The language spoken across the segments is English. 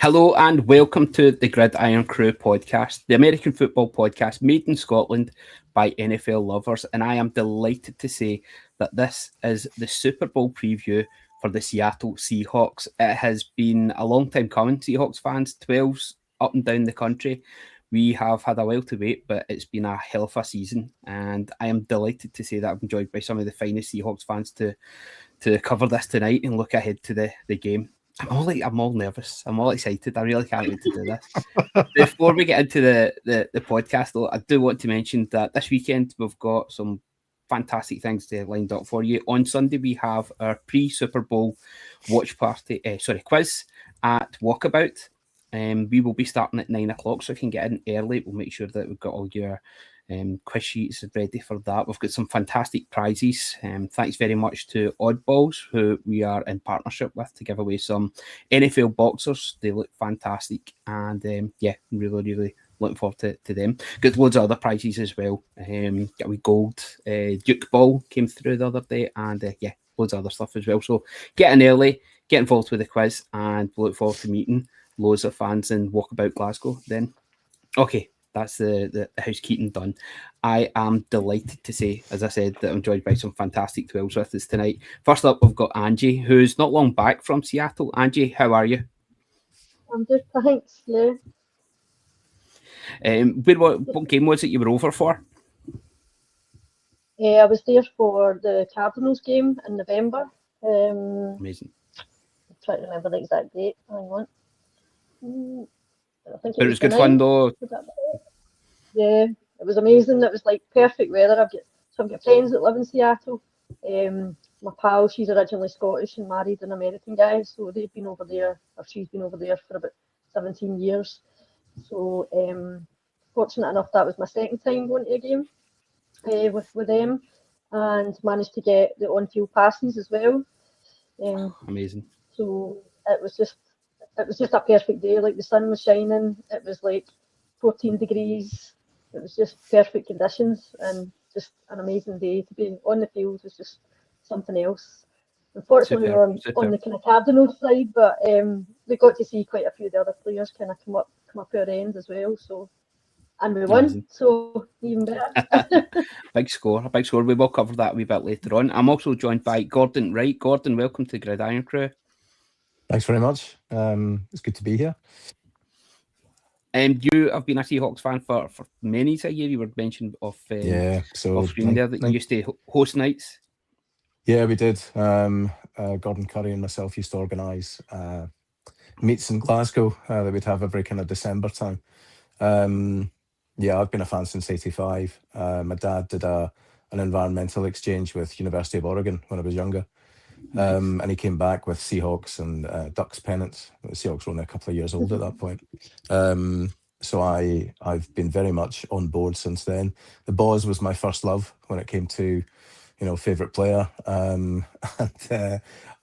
Hello and welcome to the Irn-Cru podcast, the American football podcast made in Scotland by NFL lovers. And I am delighted to say that this is the Super Bowl preview for the Seattle Seahawks. It has been a long time coming, Seahawks fans, 12s up and down the country. We have had a while to wait, but it's been a hell of a season. And I am delighted to say that I'm joined by some of the finest Seahawks fans to cover this tonight and look ahead to the game. I'm all nervous. I'm all excited. I really can't wait to do this. Before we get into the podcast, though, I do want to mention that this weekend we've got some fantastic things lined up for you. On Sunday, we have our pre-Super Bowl watch party, quiz at Walkabout. We will be starting at 9 o'clock, so if you can get in early, we'll make sure that we've got all your quiz sheets ready for that. We've got some fantastic prizes. Thanks very much to Oddballs, who we are in partnership with to give away some NFL boxers. They look fantastic, and really looking forward to them. Got loads of other prizes as well. Got a wee gold Duke ball came through the other day, and loads of other stuff as well. So get in early, get involved with the quiz, and we look forward to meeting loads of fans in Walkabout Glasgow then. Okay. That's the housekeeping done. I am delighted to say, as I said, that I'm joined by some fantastic 12s with us tonight. First up, we've got Angie, who's not long back from Seattle. Angie, how are you? I'm good, thanks. Yeah. What game was it you were over for? I was there for the Cardinals game in November. Amazing. I'm trying to remember the exact date. Hang on. I think it was good fun though. Yeah, it was amazing. It was like perfect weather. I've got friends that live in Seattle. My pal, she's originally Scottish and married an American guy, so they've been over there, or she's been over there for about 17 years. So fortunate enough, that was my second time going to a game with them, and managed to get the on-field passes as well. Amazing. So it was just a perfect day. Like the sun was shining. It was like 14 degrees. It was just perfect conditions and just an amazing day. To be on the field was just something else. Unfortunately, we were on the kind of Cardinals side, but we got to see quite a few of the other players kind of come up our end as well. So, and we won. Amazing. So even better. Big score. We will cover that a wee bit later on. I'm also joined by Gordon Wright. Gordon, welcome to the Irn-Cru. Thanks very much. It's good to be here. You have been a Seahawks fan for many a year. You were mentioned off screen there that you used to host nights. Yeah, we did. Gordon Curry and myself used to organise meets in Glasgow that we'd have every kind of December time. I've been a fan since '85. My dad did an environmental exchange with University of Oregon when I was younger. And he came back with Seahawks and Ducks pennants. The Seahawks were only a couple of years old at that point. So I've been very much on board since then. The Boz was my first love when it came to, favourite player.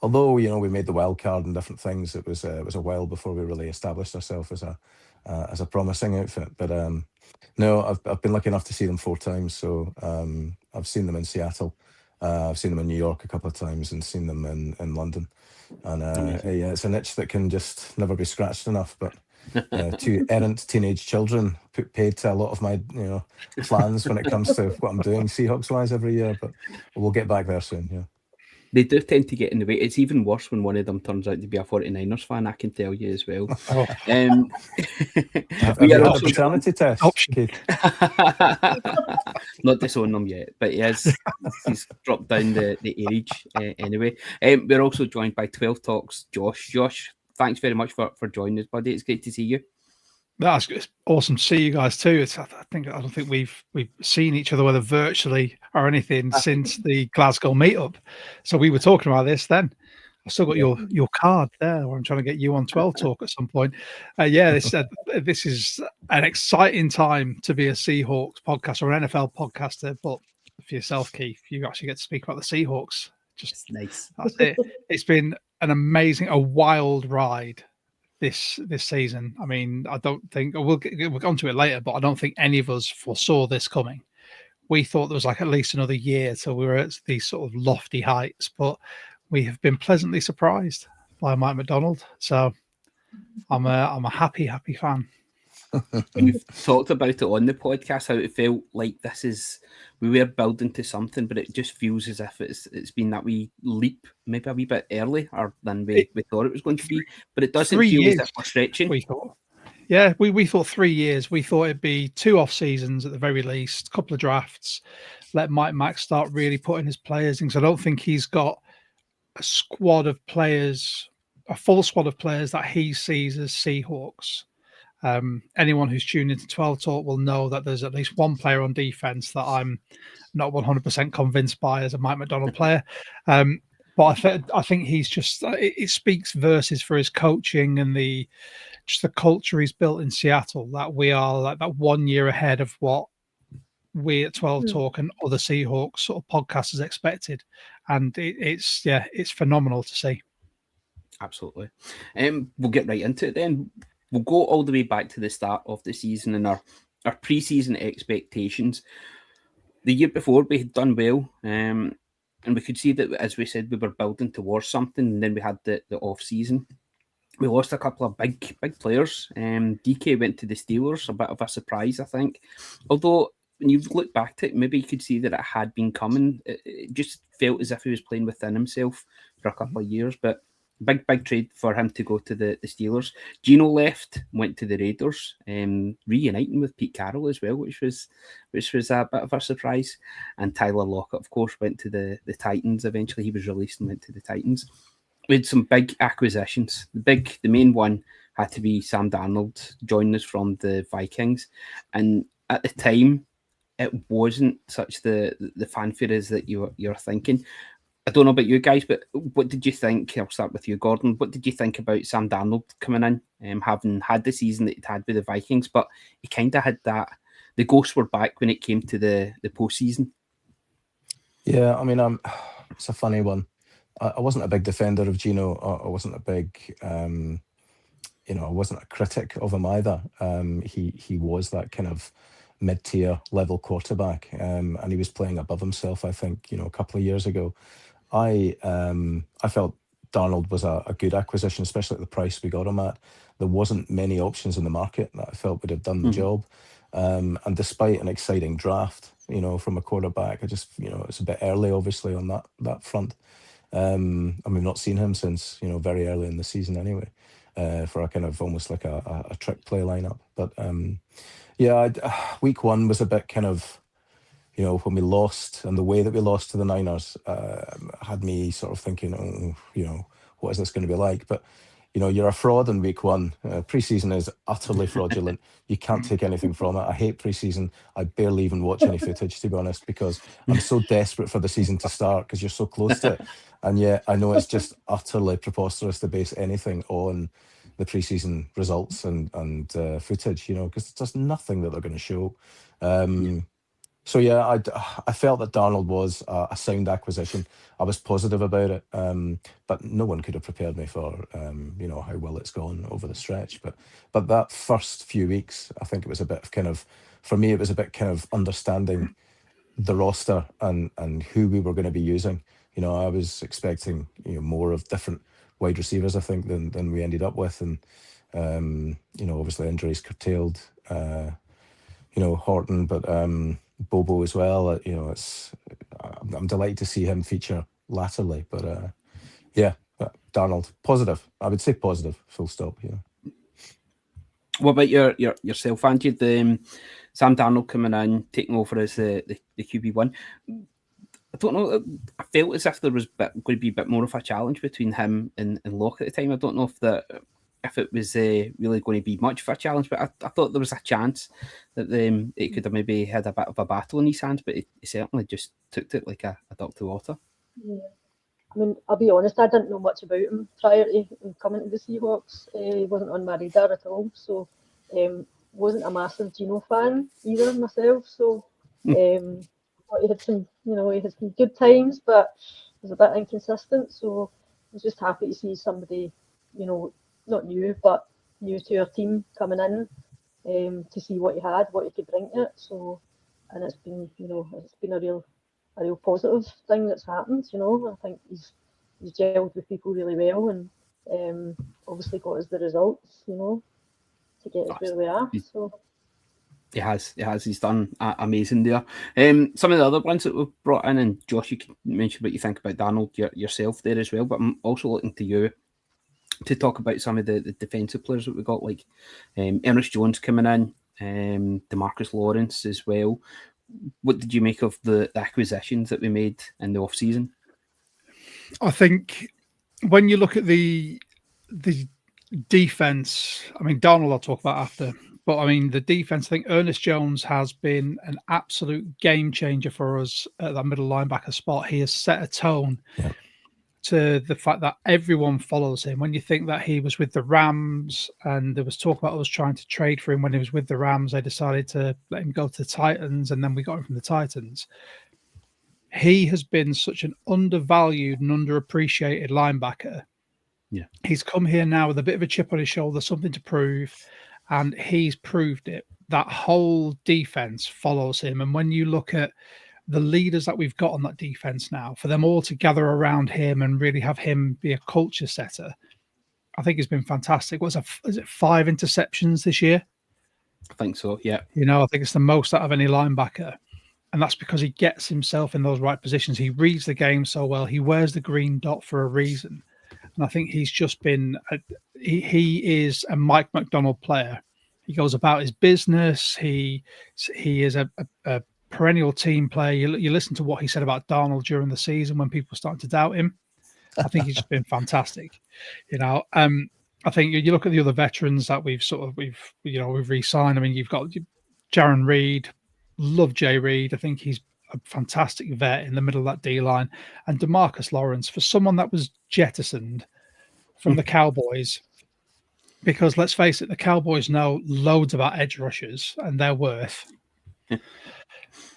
Although, we made the wild card and different things, it was a while before we really established ourselves as a promising outfit. But no, I've been lucky enough to see them 4 times. So I've seen them in Seattle. I've seen them in New York a couple of times and seen them in London. And it's an itch that can just never be scratched enough. But 2 errant teenage children put paid to a lot of my plans when it comes to what I'm doing Seahawks-wise every year. But we'll get back there soon, yeah. They do tend to get in the way. It's even worse when one of them turns out to be a 49ers fan, I can tell you as well. We are also paternity test. Not disown them yet, but he's dropped down the age anyway. We're also joined by 12 Talks Josh. Josh, thanks very much for joining us, buddy. It's great to see you. It's awesome to see you guys too. I don't think we've seen each other, whether virtually or anything, since the Glasgow meetup. So we were talking about this then. I've still got your card there, where I'm trying to get you on 12 Talk at some point. This is an exciting time to be a Seahawks podcast or an NFL podcaster. But for yourself, Keith, you actually get to speak about the Seahawks. Just nice. That's it. It's been a wild ride this season. I mean, I don't think we'll get onto it later, but I don't think any of us foresaw this coming. We thought there was like at least another year till we were at these sort of lofty heights, but we have been pleasantly surprised by Mike McDonald. So I'm a happy fan. We've talked about it on the podcast how it felt like we were building to something, but it just feels as if it's been that wee leap, maybe a wee bit earlier than we thought it was going to be. But it doesn't feel as if we're stretching. We thought. Yeah, we thought 3 years. We thought it'd be 2 off seasons at the very least, a couple of drafts. Let Mike Mack start really putting his players in. Because I don't think he's got a squad of players, a full squad of players that he sees as Seahawks. Anyone who's tuned into 12 Talk will know that there's at least one player on defense that I'm not 100% convinced by as a Mike McDonald player. But I think he's just, it speaks verses for his coaching and just the culture he's built in Seattle, that we are like that 1 year ahead of what we at 12 Talk and other Seahawks sort of podcasters expected. And it's phenomenal to see. Absolutely. We'll get right into it then. We'll go all the way back to the start of the season and our pre-season expectations. The year before, we had done well, and we could see that, as we said, we were building towards something, and then we had the off-season. We lost a couple of big players. DK went to the Steelers, a bit of a surprise, I think. Although, when you look back to it, maybe you could see that it had been coming. It just felt as if he was playing within himself for a couple of years, but big trade for him to go to the Steelers. Gino left, went to the Raiders, reuniting with Pete Carroll as well, which was a bit of a surprise. And Tyler Lockett, of course, went to the Titans. Eventually, he was released and went to the Titans. We had some big acquisitions. The main one had to be Sam Darnold joining us from the Vikings, and at the time, it wasn't such the fanfare as that you're thinking. I don't know about you guys, but what did you think? I'll start with you, Gordon. What did you think about Sam Darnold coming in, having had the season that he'd had with the Vikings, but he kind of had that, the ghosts were back when it came to the postseason? Yeah, I mean, it's a funny one. I wasn't a big defender of Gino. I wasn't a big, I wasn't a critic of him either. He was that kind of mid-tier level quarterback, and he was playing above himself, I think, a couple of years ago. I felt Darnold was a good acquisition, especially at the price we got him at. There wasn't many options in the market that I felt would have done the job. And despite an exciting draft, from a quarterback, I just, it's a bit early, obviously, on that front. And we've not seen him since, very early in the season anyway, for a kind of almost like a trick play lineup. But week one was a bit kind of, when we lost and the way that we lost to the Niners had me sort of thinking, what is this going to be like? But, you're a fraud in week one. Preseason is utterly fraudulent. You can't take anything from it. I hate preseason. I barely even watch any footage, to be honest, because I'm so desperate for the season to start because you're so close to it. And yet I know it's just utterly preposterous to base anything on the preseason results and footage, because there's nothing that they're going to show. So yeah, I felt that Darnold was a sound acquisition. I was positive about it, but no one could have prepared me for how well it's gone over the stretch. But that first few weeks, I think it was a bit of kind of, for me, it was a bit kind of understanding the roster and who we were going to be using. I was expecting more of different wide receivers, I think, than we ended up with, and obviously injuries curtailed Horton, but Bobo as well. I'm delighted to see him feature latterly, but Darnold, positive. I would say positive, full stop. What about yourself, Angie? The Sam Darnold coming in, taking over as the QB1. I don't know. I felt as if there was going to be a bit more of a challenge between him and Locke at the time. I don't know if it was really going to be much of a challenge, but I thought there was a chance that it could have maybe had a bit of a battle in his hands, but he certainly just took it like a duck to water. Yeah. I mean, I'll be honest, I didn't know much about him prior to him coming to the Seahawks. He wasn't on my radar at all, so wasn't a massive Geno fan either myself. So he had some, he had some good times, but was a bit inconsistent. So I was just happy to see somebody, not new, but new to our team coming in to see what he had, what he could bring to it. So, and it's been, it's been a real positive thing that's happened. I think he's gelled with people really well, and obviously got us the results, to get us where we are. So he has. He's done amazing there. Some of the other ones that we've brought in, and Josh, you can mention what you think about Donald yourself there as well. But I'm also looking to you to talk about some of the defensive players that we got, like Ernest Jones coming in, DeMarcus Lawrence as well. What did you make of the acquisitions that we made in the off season? I think when you look at the defense, I mean, Donald I'll talk about after, but I mean, the defense, I think Ernest Jones has been an absolute game changer for us at that middle linebacker spot. He has set a tone to the fact that everyone follows him. When you think that he was with the Rams and there was talk about us trying to trade for him when he was with the Rams, they decided to let him go to the Titans, and then we got him from the Titans. He has been such an undervalued and underappreciated linebacker. Yeah, he's come here now with a bit of a chip on his shoulder, something to prove, and he's proved it. That whole defense follows him. And when you look at the leaders that we've got on that defense now, for them all to gather around him and really have him be a culture setter, I think it's been fantastic. Is it 5 interceptions this year? I think so, yeah. I think it's the most out of any linebacker. And that's because he gets himself in those right positions. He reads the game so well. He wears the green dot for a reason. And I think he's just been, he is a Mike McDonald player. He goes about his business. He is a perennial team player. You listen to what he said about Darnold during the season when people started to doubt him. I think he's just been fantastic. I think you look at the other veterans that we've re-signed. I mean, you've got Jaron Reed. Love Jay Reed. I think he's a fantastic vet in the middle of that D line. And DeMarcus Lawrence, for someone that was jettisoned from the Cowboys, because let's face it, the Cowboys know loads about edge rushers and their worth.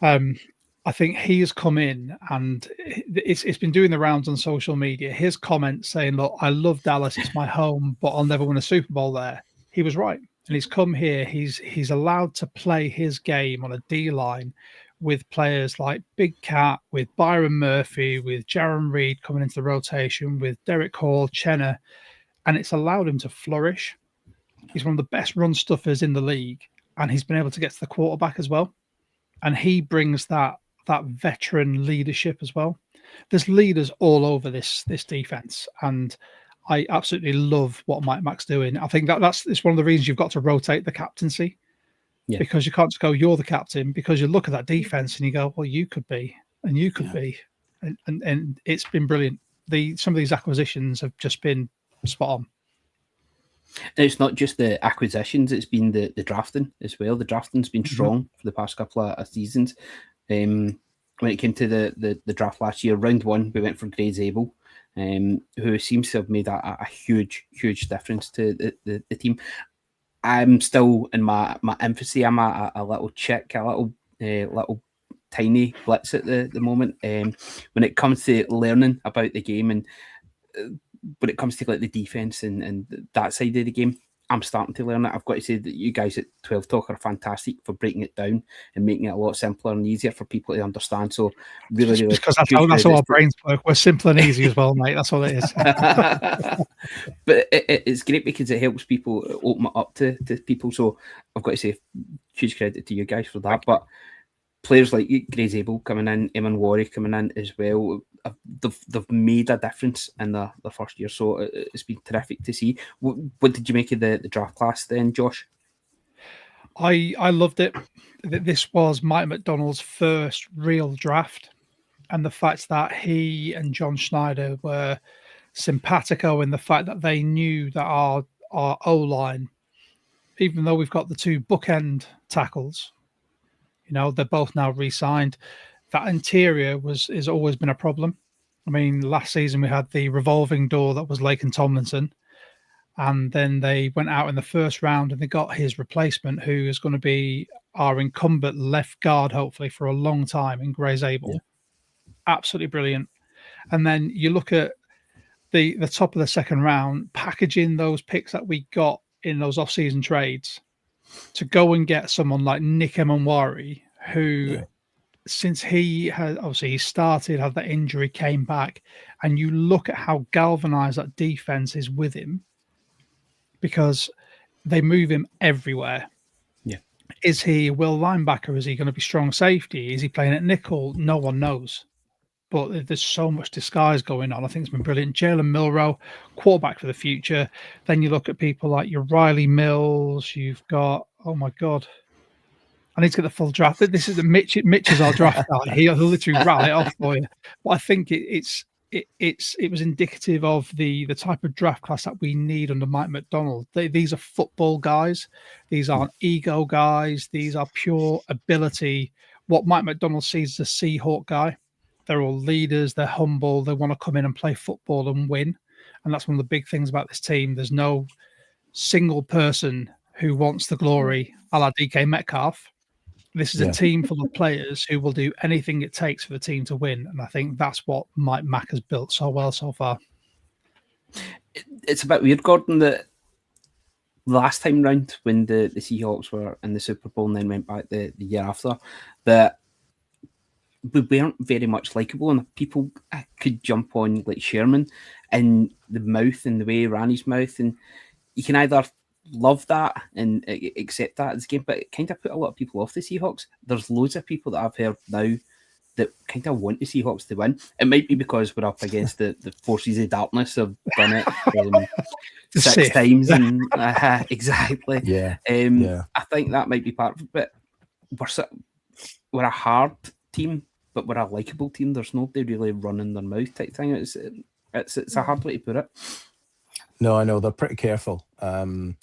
I think he has come in, and it's been doing the rounds on social media. His comments saying, "Look, I love Dallas. It's my home, but I'll never win a Super Bowl there." He was right. And he's come here. He's allowed to play his game on a D line with players like Big Cat, with Byron Murphy, with Jaron Reed coming into the rotation, with Derek Hall, Chenna, and it's allowed him to flourish. He's one of the best run stuffers in the league, and he's been able to get to the quarterback as well. And he brings that veteran leadership as well. There's leaders all over this defense, and I absolutely love what Mike Mack's doing. I think it's one of the reasons you've got to rotate the captaincy, because you can't just go, you're the captain, because you look at that defense and you go, well, you could be, and you could be. And it's been brilliant. Some of these acquisitions have just been spot on. And it's not just the acquisitions, it's been the drafting as well. The drafting's been strong for the past couple of seasons. When it came to the draft last year, round 1, we went for Gray Zabel, who seems to have made a huge difference to the team. I'm still in my infancy. I'm a little chick, a little tiny blitz at the moment. When it comes to learning about the game, and when it comes to like the defense and that side of the game, I'm starting to learn it. I've got to say that you guys at 12 Talk are fantastic for breaking it down and making it a lot simpler and easier for people to understand. So really, because that's how our brains work. We're simple and easy as well, mate. That's all it is. But it's great because it helps people open it up to people. So I've got to say huge credit to you guys for that. But players like Gray Zabel coming in, Eamon Warry coming in as well, they've made a difference in the first year. So it's been terrific to see. What did you make of the draft class then, Josh? I loved it. This was Mike McDonald's first real draft. And the fact that he and John Schneider were simpatico in the fact that they knew that our O-line, even though we've got the 2 bookend tackles, they're both now re-signed. That interior has always been a problem. I mean, last season we had the revolving door that was Laken Tomlinson, and then they went out in the first round and they got his replacement, who is going to be our incumbent left guard, hopefully, for a long time, in Gray Zabel. Yeah. Absolutely brilliant. And then you look at the top of the second round, packaging those picks that we got in those off-season trades to go and get someone like Nick Emanwari, who, since he started, had that injury, came back, and you look at how galvanized that defense is with him. because they move him everywhere. Yeah. Is he will linebacker? Is he going to be strong safety? Is he playing at nickel? No one knows. But there's so much disguise going on. I think it's been brilliant. Jalen Milrow, quarterback for the future. Then you look at people like your Riley Mills. You've got, oh my God, I need to get the full draft. This is the Mitch is our draft guy. He'll literally rattle it off for you. But I think it was indicative of the type of draft class that we need under Mike McDonald. These are football guys. These aren't ego guys. These are pure ability. What Mike McDonald sees as a Seahawk guy. They're all leaders. They're humble. They want to come in and play football and win. And that's one of the big things about this team. There's no single person who wants the glory a la DK Metcalf. This is a team full of players who will do anything it takes for the team to win. And I think that's what Mike Mack has built so well so far. It's a bit weird, Gordon, that last time round when the Seahawks were in the Super Bowl and then went back the year after, that we weren't very much likable, and people could jump on like Sherman and the mouth and the way he ran his mouth, and you can either love that and accept that as a game, but it kind of put a lot of people off the Seahawks. There's loads of people that I've heard now that kind of want the Seahawks to win. It might be because we're up against the forces of darkness have done it 6 times, and exactly. I think that might be part of it. But we're a hard team, but we're a likable team. There's nobody really running their mouth type thing. It's a hard way to put it. No, I know they're pretty careful. I mean,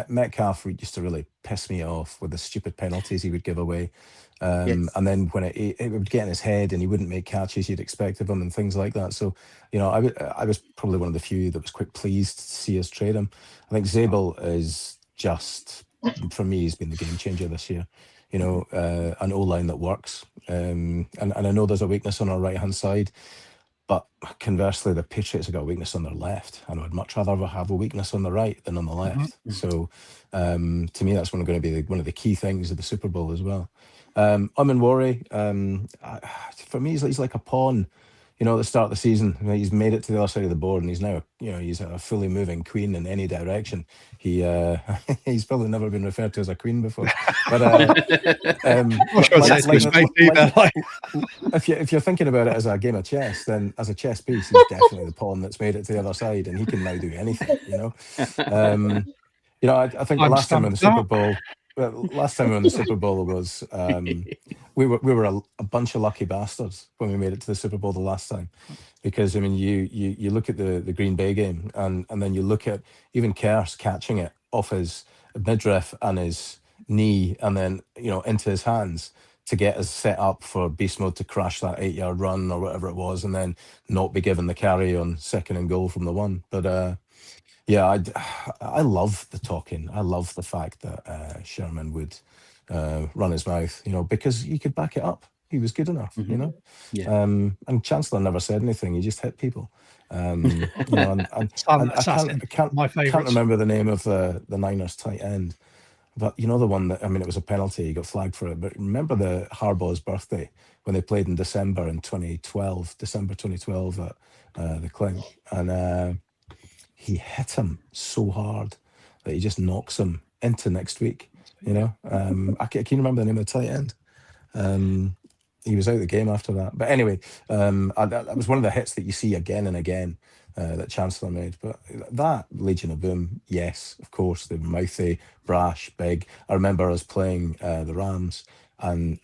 Metcalf used to really piss me off with the stupid penalties he would give away, and then when it would get in his head and he wouldn't make catches you'd expect of him and things like that. So, I was probably one of the few that was quite pleased to see us trade him. I think Zabel is just, for me, he's been the game changer this year. An O-line that works, and I know there's a weakness on our right hand side. But conversely, the Patriots have got a weakness on their left, and I'd much rather have a weakness on the right than on the left. Mm-hmm. So, to me, that's going to be one of the key things of the Super Bowl as well. Worry. For me, he's like a pawn. At the start of the season, he's made it to the other side of the board, and he's now, he's a fully moving queen in any direction. He's probably never been referred to as a queen before. But if you're thinking about it as a game of chess, then as a chess piece, he's definitely the pawn that's made it to the other side, and he can now do anything. I think the last time in the Super Bowl. Last time we were in the Super Bowl was we were a bunch of lucky bastards when we made it to the Super Bowl the last time, because I mean you look at the Green Bay game and then you look at even Kerr catching it off his midriff and his knee and then into his hands to get us set up for beast mode to crash that 8-yard run or whatever it was, and then not be given the carry on 2nd and goal from the 1. But yeah, I love the talking. I love the fact that Sherman would run his mouth, because he could back it up. He was good enough, Yeah. And Chancellor never said anything. He just hit people. And I can't remember the name of the Niners tight end, but the one that, it was a penalty. He got flagged for it. But remember the Harbaugh's birthday when they played in December 2012 at the Clink, and he hit him so hard that he just knocks him into next week. I can remember the name of the tight end. He was out of the game after that. But anyway, that was one of the hits that you see again and again that Chancellor made. But that Legion of Boom, yes, of course, they were mouthy, brash, big. I remember us playing the Rams and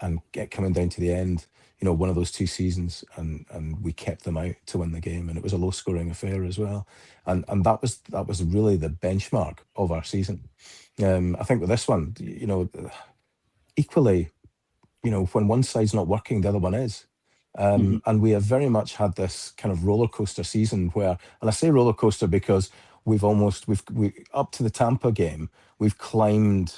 coming down to the end, one of those 2 seasons, and we kept them out to win the game, and it was a low-scoring affair as well. And that was really the benchmark of our season. I think with this one, equally, when one side's not working, the other one is. And we have very much had this kind of roller coaster season where, and I say roller coaster because we up to the Tampa game, we've climbed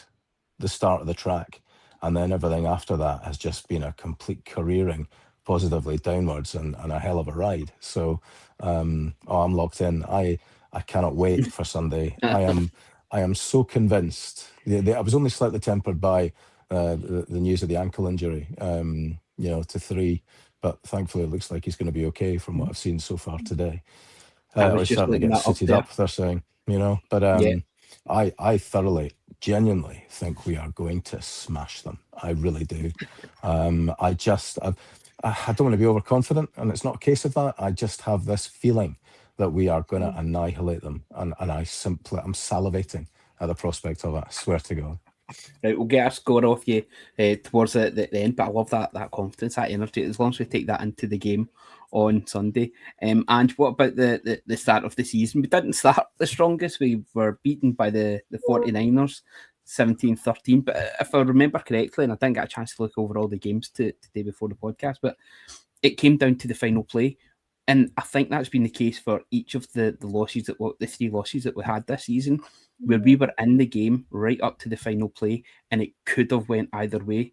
the start of the track, and then everything after that has just been a complete careering positively downwards and a hell of a ride. So I'm locked in. I cannot wait for Sunday. I am so convinced. I was only slightly tempered by the news of the ankle injury, to 3, but thankfully it looks like he's going to be okay from what I've seen so far today. He's starting to get suited up, they're saying, but I thoroughly, genuinely think we are going to smash them. I really do. I don't want to be overconfident, and it's not a case of that. I just have this feeling that we are going to annihilate them, and I'm salivating at the prospect of it. I swear to God. Right, we'll get a score off you towards the end, but I love that confidence, that energy. As long as we take that into the game on Sunday. And what about the start of the season? We didn't start the strongest. We were beaten by the 49ers 17-13. But if I remember correctly, and I didn't get a chance to look over all the games today before the podcast, but it came down to the final play. And I think that's been the case for each of the three losses that we had this season, where we were in the game right up to the final play, and it could have went either way.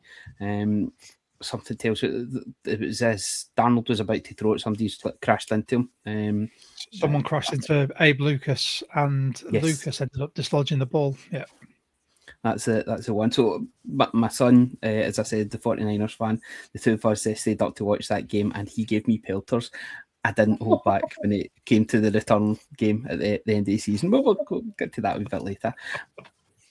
Something tells you it was as Darnold was about to throw it, somebody's crashed into him. Someone crashed into Abe Lucas, and yes. Lucas ended up dislodging the ball. Yeah. That's the one. So my son, as I said, the 49ers fan, the two of us stayed up to watch that game, and he gave me pelters. I didn't hold back when it came to the return game at the end of the season. But we'll get to that a bit later.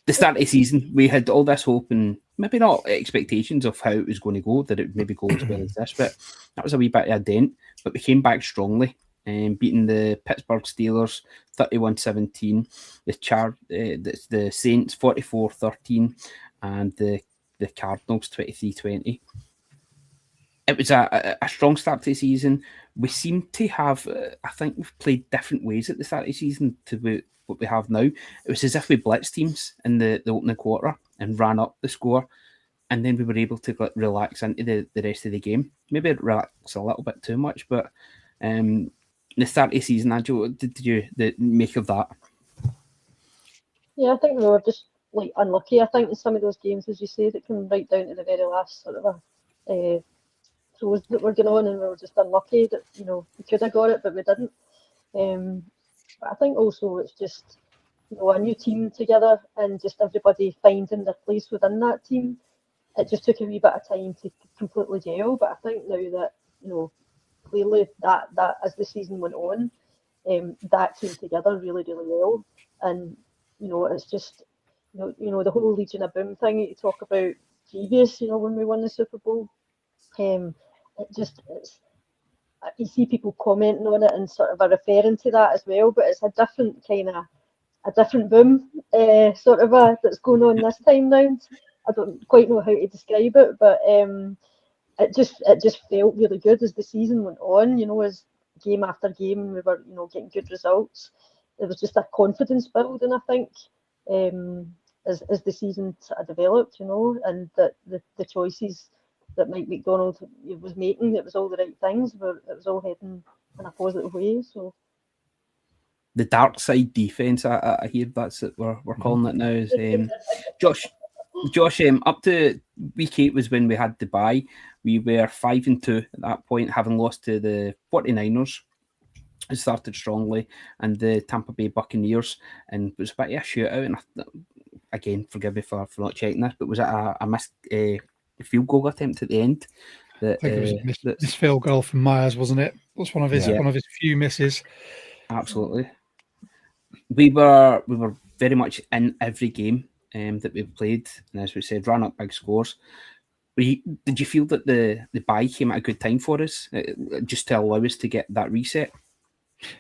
The start of the season, we had all this hope and maybe not expectations of how it was going to go, that it would maybe go as well as this, but that was a wee bit of a dent. But we came back strongly, beating the Pittsburgh Steelers 31-17, the Saints 44-13, and the Cardinals 23-20. It was a strong start to the season. We seem to have, I think we've played different ways at the start of the season to what we have now. It was as if we blitzed teams in the opening quarter and ran up the score, and then we were able to relax into the rest of the game. Maybe relax a little bit too much, but the start of the season, Andrew, what did you make of that? Yeah, I think we were just unlucky. I think in some of those games, as you say, that come right down to the very last sort of throws that were going on, and we were just unlucky that we could have got it, but we didn't. But I think also it's just a new team together and just everybody finding their place within that team. It just took a wee bit of time to completely gel, but I think now that clearly that as the season went on, that came together really, really well, and it's just the whole Legion of Boom thing that you talk about previous, when we won the Super Bowl. You see people commenting on it and sort of are referring to that as well, but it's a different boom that's going on this time round. I don't quite know how to describe it, but it just felt really good as the season went on. As game after game we were getting good results. There was just a confidence building, I think, as the season sort of developed, and that the choices that Mike McDonald was making, it was all the right things, but it was all heading in a positive way. So the dark side defense, I hear that's what we're calling it now. Is Josh, up to week 8 was when we had the bye. We were 5-2 at that point, having lost to the 49ers. It started strongly, and the Tampa Bay Buccaneers, and it was a bit of a shootout. And again, forgive me for not checking this, but was it a missed field goal attempt at the end? I think it was a missed field goal from Myers, wasn't it? That's one of his few misses. Absolutely. We were very much in every game that we played, and as we said, ran up big scores. Did you feel that the bye came at a good time for us, just to allow us to get that reset?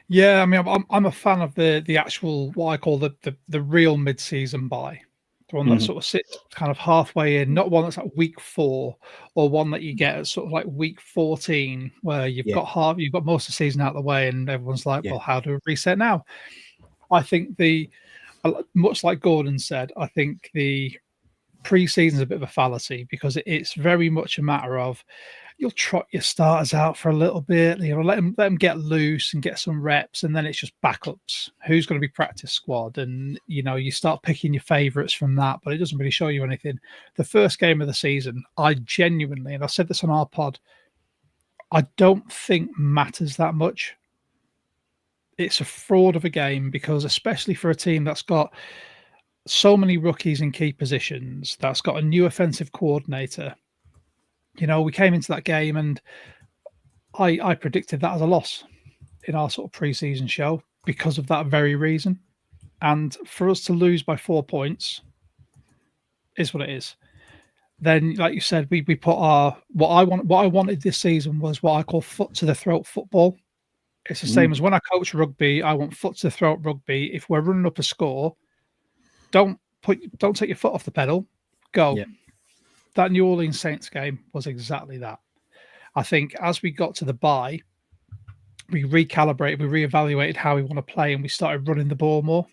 Yeah, I mean, I'm a fan of the actual, what I call the real mid-season bye. The one that sort of sits kind of halfway in, not one that's at week 4, or one that you get at sort of like week 14, where you've got most of the season out of the way, and everyone's like, well, how do we reset now? I think much like Gordon said, I think the pre-season is a bit of a fallacy, because it's very much a matter of you'll trot your starters out for a little bit, let them get loose and get some reps, and then it's just backups. Who's going to be practice squad? And you start picking your favourites from that, but it doesn't really show you anything. The first game of the season, I genuinely, and I said this on our pod, I don't think matters that much. It's a fraud of a game, because especially for a team that's got so many rookies in key positions, that's got a new offensive coordinator. We came into that game and I predicted that as a loss in our sort of pre-season show because of that very reason. And for us to lose by 4 points is what it is. Then, like you said, we put what I wanted this season was what I call foot to the throat football. It's the same as when I coach rugby. I want foot to the throat rugby. If we're running up a score, don't take your foot off the pedal. Go. Yeah. That New Orleans Saints game was exactly that. I think as we got to the bye, we recalibrated, we reevaluated how we want to play, and we started running the ball more.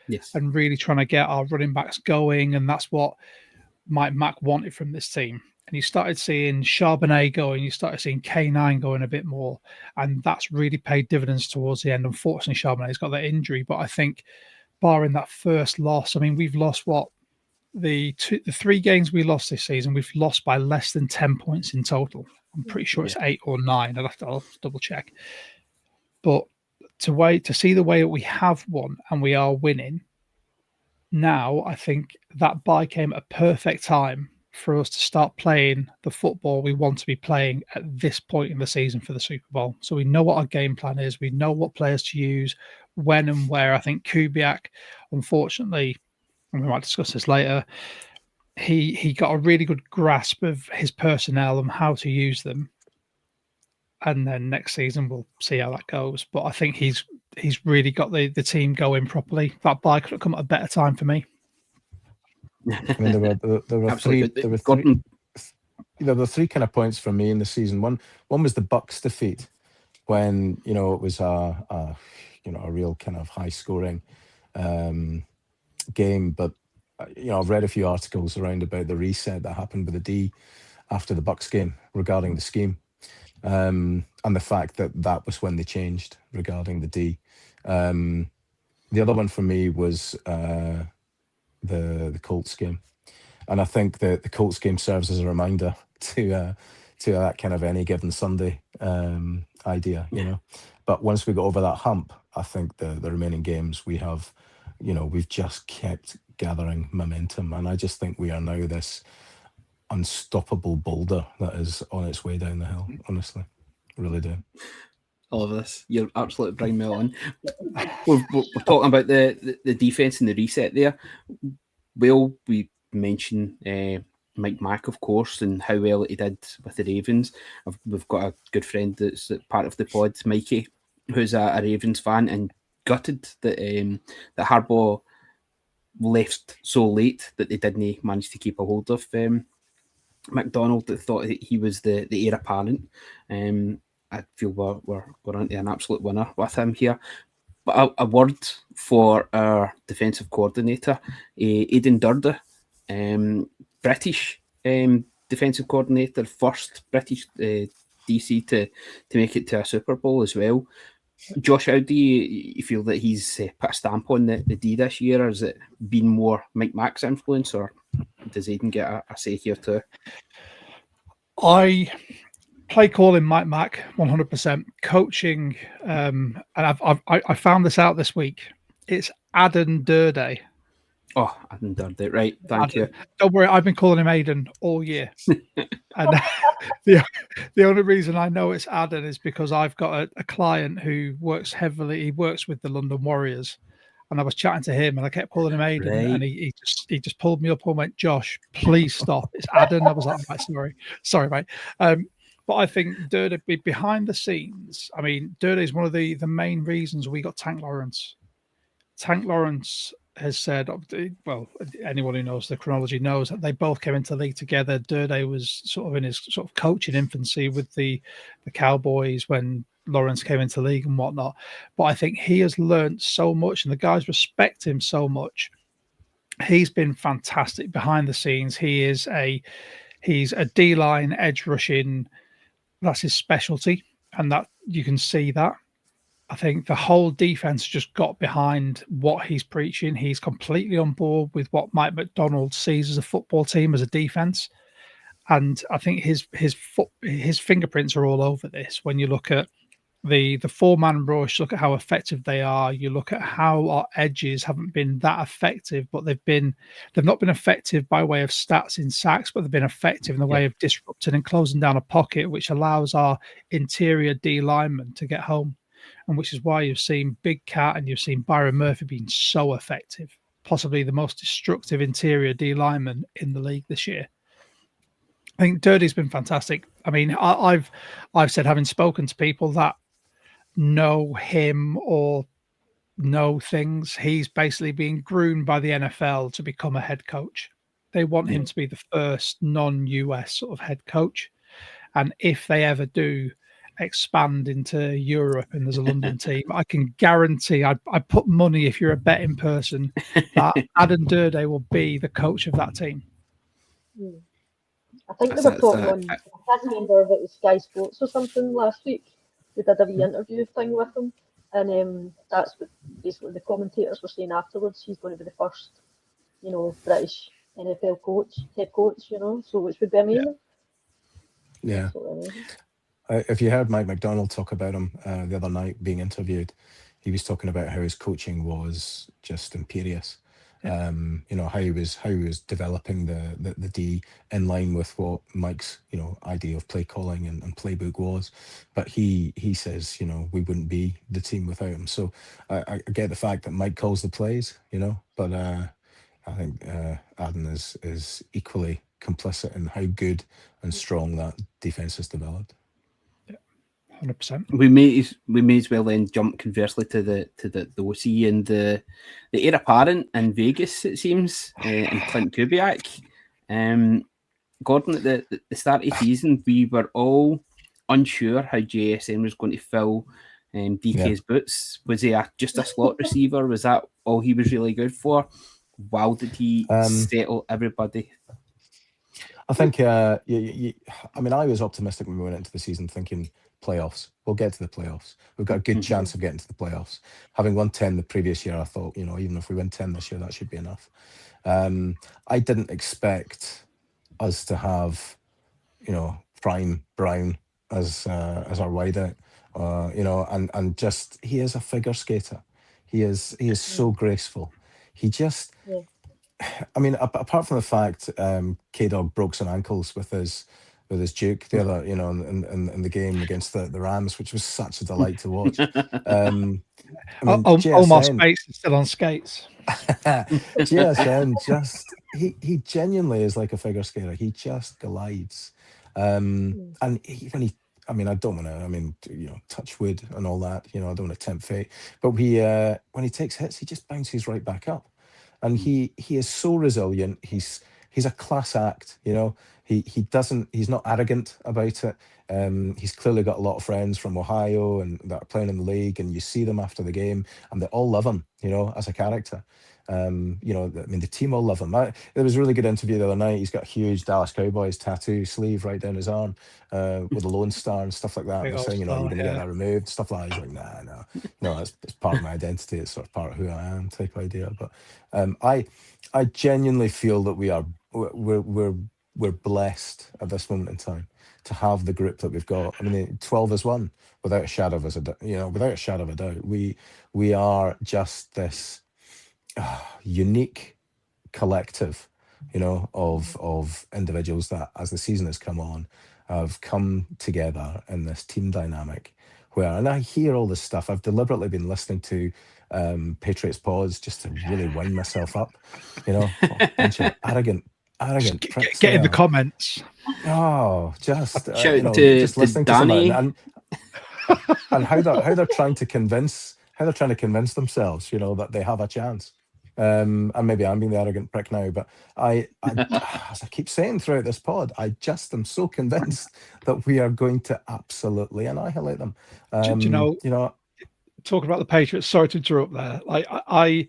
Yes. And really trying to get our running backs going, and that's what Mike Mack wanted from this team. And you started seeing Charbonnet going, you started seeing K9 going a bit more, and that's really paid dividends towards the end. Unfortunately, Charbonnet's got that injury, but I think barring that first loss, I mean, we've lost the 3 games we lost this season, we've lost by less than 10 points in total. I'm pretty sure it's 8 or 9. I'll double check. But to see the way that we have won and we are winning now, I think that bye came at a perfect time for us to start playing the football we want to be playing at this point in the season for the Super Bowl. So we know what our game plan is. We know what players to use, when and where. I think Kubiak, unfortunately, and we might discuss this later, he got a really good grasp of his personnel and how to use them. And then next season we'll see how that goes. But I think he's really got the team going properly. That bye could have come at a better time for me. I mean, there were three kind of points for me in the season. One was the Bucks defeat, when it was a real kind of high scoring game. But I've read a few articles around about the reset that happened with the D after the Bucks game regarding the scheme, and the fact that was when they changed regarding the D. The other one for me was the Colts game, and I think that the Colts game serves as a reminder to that kind of any given Sunday idea, But once we got over that hump, I think the remaining games we have, we've just kept gathering momentum, and I just think we are now this unstoppable boulder that is on its way down the hill. Honestly, really do. All of this, you're absolutely bringing me on. We're talking about the defense and the reset there. Well, we mentioned Mike Mack, of course, and how well he did with the Ravens. We've got a good friend that's part of the pod, Mikey, who's a Ravens fan, and gutted that Harbaugh left so late that they didn't manage to keep a hold of McDonald. That thought he was the heir apparent. I feel we're going into an absolute winner with him here. But a word for our defensive coordinator, Aidan Durda, British defensive coordinator, first British DC to make it to a Super Bowl as well. Josh, how do you feel that he's put a stamp on the D this year? Or has it been more Mike Mack's influence, or does Aidan get a say here too? I play calling Mike Mack 100%. Coaching, and I found this out this week. It's Aden Durday. Oh, Aden Durday, right? Thank you. Don't worry, I've been calling him Aidan all year. And the only reason I know it's Aden is because I've got a client who works heavily. He works with the London Warriors, and I was chatting to him, and I kept calling him Aidan, right. And he just pulled me up and went, "Josh, please stop. It's Aden." I was like, sorry, mate. But I think Durda, behind the scenes, I mean, Durda is one of the main reasons we got Tank Lawrence. Tank Lawrence has said, well, anyone who knows the chronology knows that they both came into the league together. Durda was sort of in his sort of coaching infancy with the Cowboys when Lawrence came into the league and whatnot. But I think he has learned so much, and the guys respect him so much. He's been fantastic behind the scenes. He's a D-line edge rushing. That's his specialty, and that you can see that. I think the whole defense just got behind what he's preaching. He's completely on board with what Mike McDonald sees as a football team, as a defense. And I think his fingerprints are all over this. When you look at the four-man rush, look at how effective they are. You look at how our edges haven't been that effective, but they've not been effective by way of stats in sacks, but they've been effective in the way of disrupting and closing down a pocket, which allows our interior D linemen to get home. and which is why you've seen Big Cat and you've seen Byron Murphy being so effective, possibly the most destructive interior D lineman in the league this year. I think Dirty's been fantastic. I mean, I've said, having spoken to people that know him or know things, he's basically being groomed by the NFL to become a head coach. They want him to be the first non-US sort of head coach. And if they ever do expand into Europe and there's a London team, I can guarantee, I put money, if you're a betting person, that Adam Durde will be the coach of that team. I think they were talking on, I can't remember if it was Sky Sports or something last week. We did a wee interview thing with him, and that's what basically the commentators were saying afterwards. He's going to be the first, British NFL head coach, so which would be amazing. Yeah. If you heard Mike McDonald talk about him the other night being interviewed, he was talking about how his coaching was just imperious. How he was developing the D in line with what Mike's idea of play calling and playbook was, but he says we wouldn't be the team without him. So I get the fact that Mike calls the plays, but I think Adam is equally complicit in how good and strong that defense has developed. 100%. We may as well then jump conversely to the OC and the heir apparent in Vegas, it seems, and Clint Kubiak. Gordon, at the start of the season, we were all unsure how JSN was going to fill DK's boots. Was he just a slot receiver? Was that all he was really good for? Wow, did he settle everybody? I think, I was optimistic when we went into the season thinking playoffs. We'll get to the playoffs. We've got a good chance of getting to the playoffs. Having won 10 the previous year, I thought, even if we win 10 this year, that should be enough. I didn't expect us to have, Prime Brown as our wideout, and just, he is a figure skater. He is so graceful. He just... I mean, apart from the fact K-Dog broke some ankles with his Duke the other, in the game against the Rams, which was such a delight to watch. Omar Spates is still on skates. JSN he genuinely is like a figure skater. He just glides, and I don't want to, touch wood and all that. I don't want to tempt fate, but when he takes hits, he just bounces right back up. And he is so resilient. He's a class act, he's not arrogant about it. He's clearly got a lot of friends from Ohio and that are playing in the league, and you see them after the game and they all love him, as a character. The team all love him. There was a really good interview the other night. He's got a huge Dallas Cowboys tattoo sleeve right down his arm with a Lone Star and stuff like that. And they're saying, you're going to get that removed, stuff like that. He's like, no, it's part of my identity. It's sort of part of who I am, type idea. But I genuinely feel that we're blessed at this moment in time to have the group that we've got. 12 is one, without a shadow of a doubt. We are just this unique collective, of individuals that, as the season has come on, have come together in this team dynamic and I hear all this stuff. I've deliberately been listening to Patriots pods just to really wind myself up, a bunch of arrogant pricks. Get in the comments. Oh, just just listening to Danny and how they're trying to convince themselves, that they have a chance. And maybe I'm being the arrogant prick now, but I as I keep saying throughout this pod, I just am so convinced that we are going to absolutely annihilate them. Talking about the Patriots, sorry to interrupt there. Like I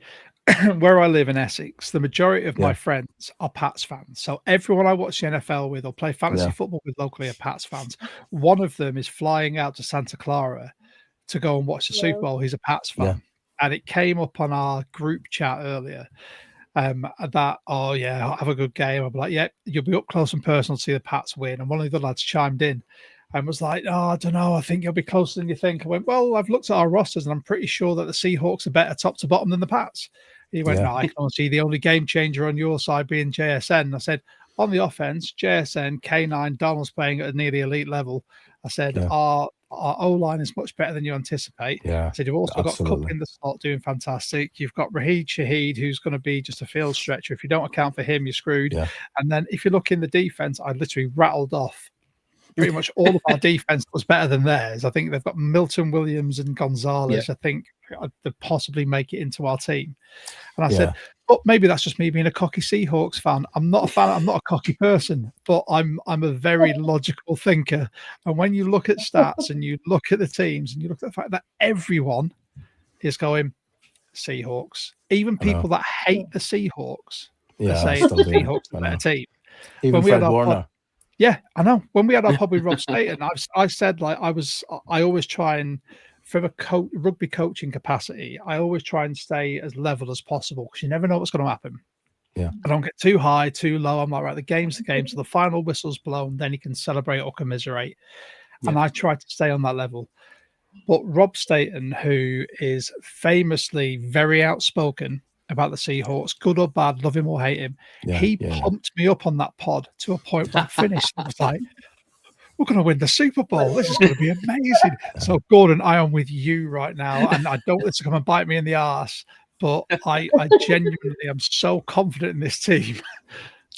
where I live in Essex, the majority of my friends are Pats fans. So everyone I watch the NFL with or play fantasy football with locally are Pats fans. One of them is flying out to Santa Clara to go and watch the Super Bowl. He's a Pats fan. Yeah. And it came up on our group chat earlier that, I'll have a good game. I'll be like, you'll be up close and personal to see the Pats win. And one of the lads chimed in and was like, I don't know, I think you'll be closer than you think. I went, well, I've looked at our rosters and I'm pretty sure that the Seahawks are better top to bottom than the Pats. He went, no, I can only see the only game changer on your side being JSN. I said, on the offense, JSN, K9, Donald's playing at a nearly elite level. I said, our our O-line is much better than you anticipate. Yeah, So you've also got Cook absolutely. in the slot doing fantastic. You've got Raheed Shaheed, who's going to be just a field stretcher. If you don't account for him, you're screwed. Yeah. And then if you look in the defense, I literally rattled off pretty much all of our defense was better than theirs. I think they've got Milton Williams and Gonzalez. I think they'd possibly make it into our team. And I said, but maybe that's just me being a cocky Seahawks fan. I'm not a fan. I'm not a cocky person, but I'm a very logical thinker. And when you look at stats and you look at the teams and you look at the fact that everyone is going Seahawks, even people that hate the Seahawks, are saying the Seahawks are a better team. Even Fred Warner. Yeah, I know. When we had our pod with Rob Staten, I said like I always try and from a rugby coaching capacity, I always try and stay as level as possible because you never know what's going to happen. Yeah, I don't get too high, too low. I'm like, right, the game's the game. So the final whistle's blown, then you can celebrate or commiserate. Yeah. And I try to stay on that level. But Rob Staten, who is famously very outspoken about the Seahawks, good or bad, love him or hate him, he pumped me up on that pod to a point where I finished. I was like, we're going to win the Super Bowl. This is going to be amazing. So, Gordon, I am with you right now. And I don't want it to come and bite me in the arse, but I genuinely am so confident in this team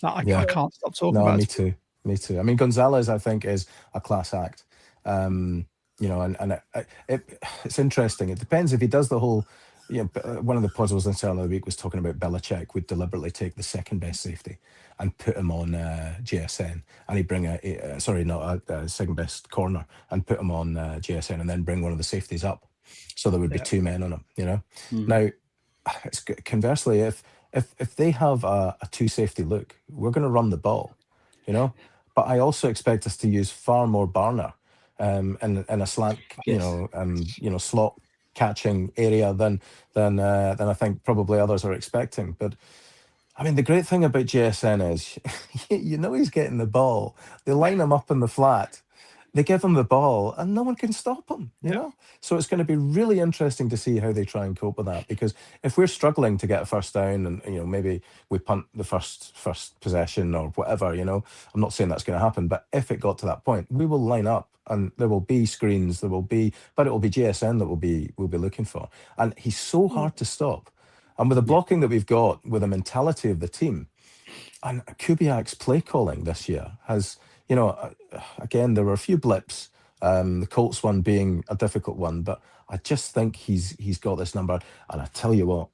that I can't stop talking about it. Me too. I mean, Gonzalez, I think, is a class act. It's interesting. It depends if he does the whole... one of the pods I was listening to the other week was talking about Belichick would deliberately take the second best safety and put him on GSN, and he'd bring a second best corner and put him on GSN, and then bring one of the safeties up, so there would be two men on him. Now, it's conversely, if they have a two safety look, we're going to run the ball, But I also expect us to use far more Barner in a slant, slot catching area than I think probably others are expecting. But I mean, the great thing about JSN is, he's getting the ball. They line him up in the flat, they give him the ball, and no one can stop him. So it's going to be really interesting to see how they try and cope with that. Because if we're struggling to get a first down, and maybe we punt the first possession or whatever, I'm not saying that's going to happen. But if it got to that point, we will line up. And there will be screens, but it will be GSN that we'll be looking for. And he's so hard to stop. And with the blocking that we've got, with the mentality of the team, and Kubiak's play calling this year has, again, there were a few blips, the Colts one being a difficult one, but I just think he's got this number. And I tell you what,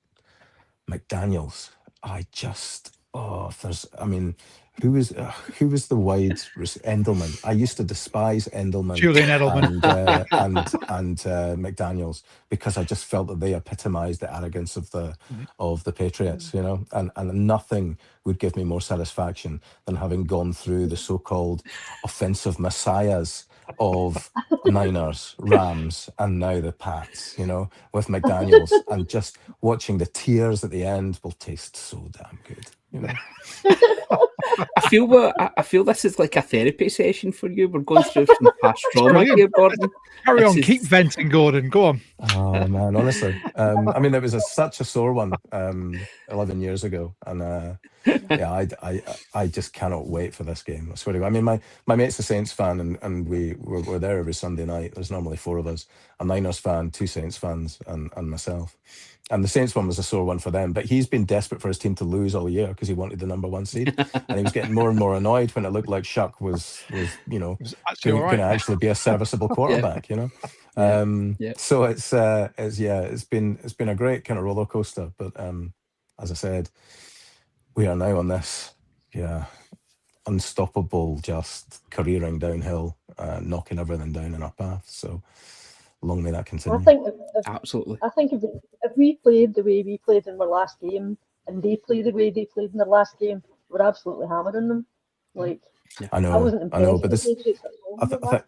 McDaniels, who was the wide Endelman? I used to despise Endelman, Julian Edelman, and McDaniels, because I just felt that they epitomised the arrogance of the Patriots, and nothing would give me more satisfaction than having gone through the so-called offensive messiahs of Niners, Rams, and now the Pats, with McDaniels, and just watching the tears at the end will taste so damn good. I feel this is like a therapy session for you. We're going through some past trauma here, Gordon. Carry on, keep venting, Gordon. Go on. Oh man, honestly, it was such a sore one 11 years ago, and I just cannot wait for this game. I swear to God. I mean, my mate's a Saints fan, and we're there every Sunday night. There's normally four of us: a Niners fan, two Saints fans, and myself. And the Saints one was a sore one for them, but he's been desperate for his team to lose all year because he wanted the number one seed, and he was getting more and more annoyed when it looked like Shuck was going to actually be a serviceable quarterback, So it's been a great kind of roller coaster, but as I said, we are now on this unstoppable, just careering downhill, knocking everything down in our path. So long may that continue. I think absolutely. I think if we played the way we played in our last game, and they play the way they played in their last game, we're absolutely hammering them. I know, but this, I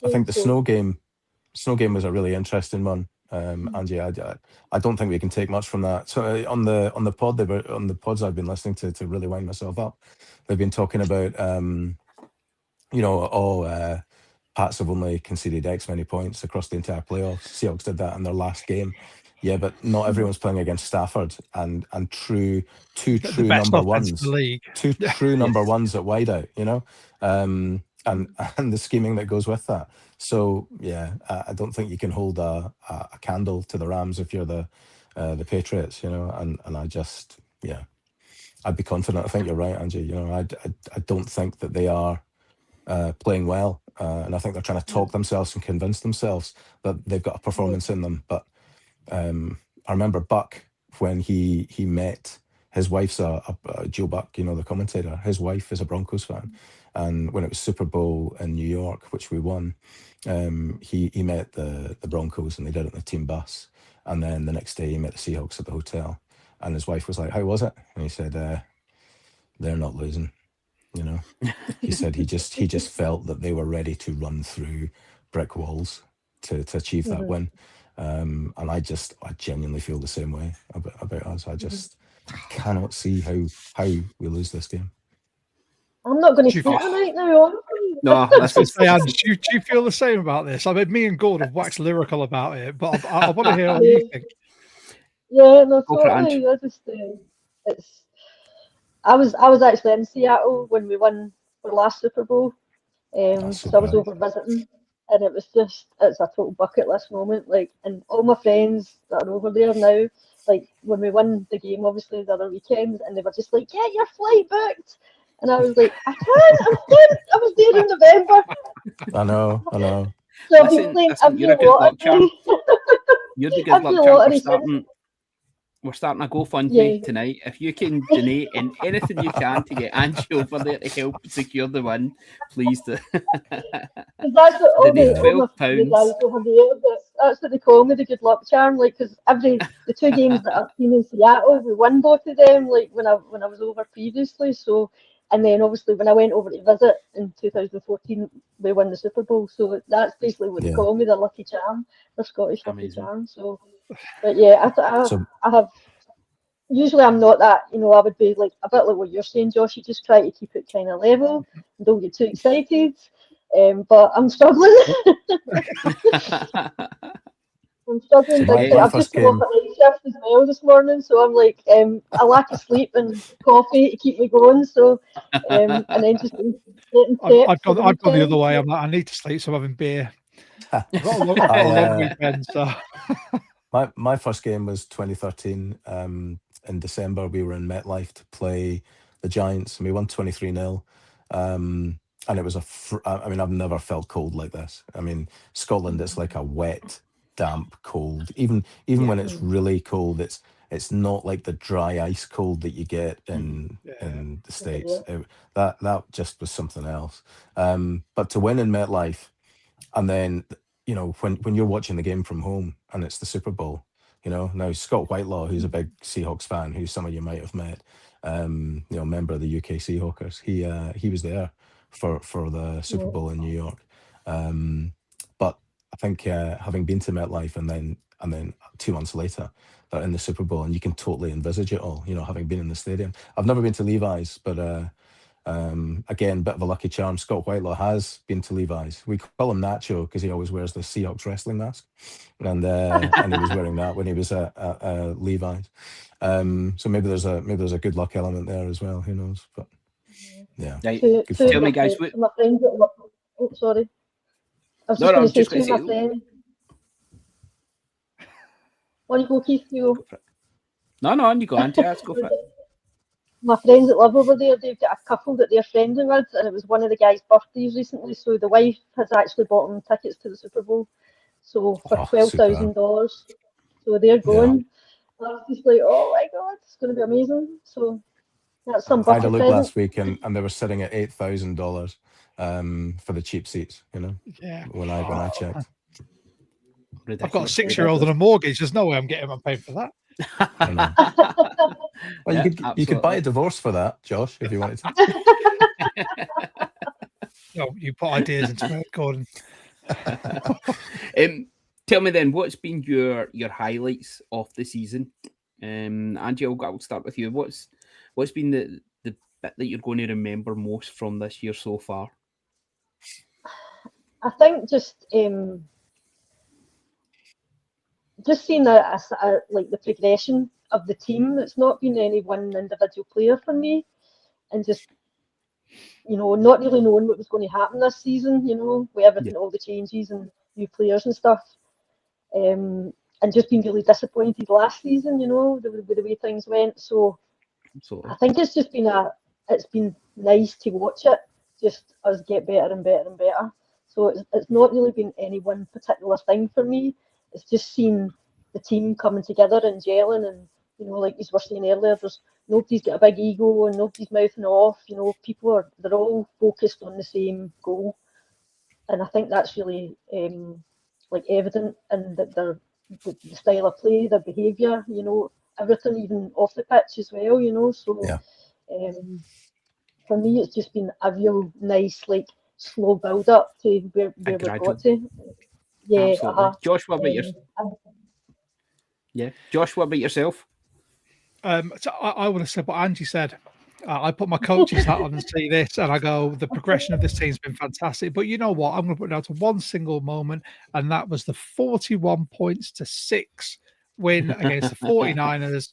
think the snow game was a really interesting one. Angie, I don't think we can take much from that. So on the pods I've been listening to really wind myself up, they've been talking about Pats have only conceded X many points across the entire playoffs. Seahawks did that in their last game. Yeah, but not everyone's playing against Stafford and two true number ones. Two true number ones at wideout, and the scheming that goes with that. So yeah, I don't think you can hold a candle to the Rams if you're the Patriots, you know. And I just, yeah, I'd be confident. I think you're right, Angie. You know, I don't think that they are playing well, and I think they're trying to talk themselves and convince themselves that they've got a performance in them. But I remember Buck when he met his wife's Joe Buck, you know, the commentator. His wife is a Broncos fan, and when it was Super Bowl in New York, which we won, he met the Broncos and they did it in the team bus. And then the next day he met the Seahawks at the hotel, and his wife was like, "How was it?" And he said, "They're not losing." You know, he said he just felt that they were ready to run through brick walls to achieve that win. And I genuinely feel the same way about us. I just cannot see how we lose this game. I'm not going to Do you sleep feel- tonight now. No, I was going listen, to say, Ange, do you feel the same about this? I mean, me and Gord have waxed lyrical about it, but I want to hear what you think. Yeah, no, Go for it, totally. I just, it's. I was actually in Seattle when we won our last Super Bowl. That's So I was super. over visiting, and it's a total bucket list moment. Like, and all my friends that are over there now, like when we won the game, obviously the other weekend, and they were just like, "Get your flight booked," and I was like, "I can't. I was there in November." I know. So I've been playing listen, you're a good luck charm. You're the good every luck charm. lottery since. We're starting a GoFundMe Yeah. tonight. If you can donate in anything you can to get Angie over there to help secure the win, please do. Because that's what all Donate the £12. guys over there, that's what they call me, the good luck charm. Like, because the two games that I've been in Seattle, we won both of them. Like when I was over previously. So, and then obviously when I went over to visit in 2014, we won the Super Bowl. So that's basically what they Yeah. call me, the lucky charm, the Scottish lucky Amazing. charm. So, but yeah, So I have. Usually I'm not that, I would be like a bit like what you're saying, Josh. You just try to keep it kind of level and don't get too excited. But I'm struggling. I'm struggling So big my time. I've first just come off game, a night shift as well this morning, so I'm like a lack of sleep and coffee to keep me going. So and then just getting prepped I've for the gone the other weekend. way. I'm like, I need to sleep, so I'm having beer. I've got a I, long weekend, so my first game was 2013. In December, we were in MetLife to play the Giants, and we won 23-0. And it was I mean, I've never felt cold like this. I mean, Scotland, it's like a wet, damp cold. Even when it's really cold, it's not like the dry ice cold that you get in the States. That just was something else. But to win in MetLife, and then, you know, when you're watching the game from home and it's the Super Bowl, you know, now Scott Whitelaw, who's a big Seahawks fan, who some of you might have met, you know, member of the UK Seahawkers, he was there for the Super Bowl in New York. But I think having been to MetLife and then 2 months later, they're in the Super Bowl, and you can totally envisage it all, you know, having been in the stadium. I've never been to Levi's, but again, bit of a lucky charm. Scott Whitelaw has been to Levi's. We call him Nacho because he always wears the Seahawks wrestling mask, and he was wearing that when he was at Levi's. So maybe there's a good luck element there as well. Who knows? But yeah, Right. Two good Tell fun. me, guys. my friends that work. Oh, sorry. I was just going to say two of my friends. Want to go, Keith? You go. No, you go, Auntie. Let's go for it. My friends that live over there, they've got a couple that they're friendly with, and it was one of the guys' birthdays recently. So the wife has actually bought them tickets to the Super Bowl. So for Oh, $12,000. So they're Yeah. going. I was just like, oh my God, it's going to be amazing. So that's some I had a bucket look present. last week, and they were sitting at $8,000 for the cheap seats. You know, yeah. when I checked. I've got a Ridiculous. 6-year-old and a mortgage. There's no way I'm getting paid for that. I know. Well, Yeah, you could buy absolutely. a divorce for that, Josh, if you wanted to. No, you put ideas into it, Gordon. Tell me then, what's been your highlights of the season? Angie, I'll start with you. What's been the bit that you're going to remember most from this year so far? I think just seeing like the progression of the team. It's not been any one individual player for me, and just not really knowing what was going to happen this season, with everything, all the changes and new players and stuff. And just being really disappointed last season, with the way things went. So I think it's just been nice to watch it, just us get better and better and better. So it's not really been any one particular thing for me. It's just seeing the team coming together and gelling, and like you were saying earlier, nobody's got a big ego and nobody's mouthing off. They're all focused on the same goal, and I think that's really evident in the style of play, their behaviour, everything, even off the pitch as well. So for me, it's just been a real nice, slow build up to where we've got to. Yeah, Josh, what about Josh, what about yourself? So I would have said what Angie said. I put my coach's hat on and see this, and I go, the progression of this team's been fantastic. But you know what? I'm going to put it down to one single moment, and that was the 41-6 win against the 49ers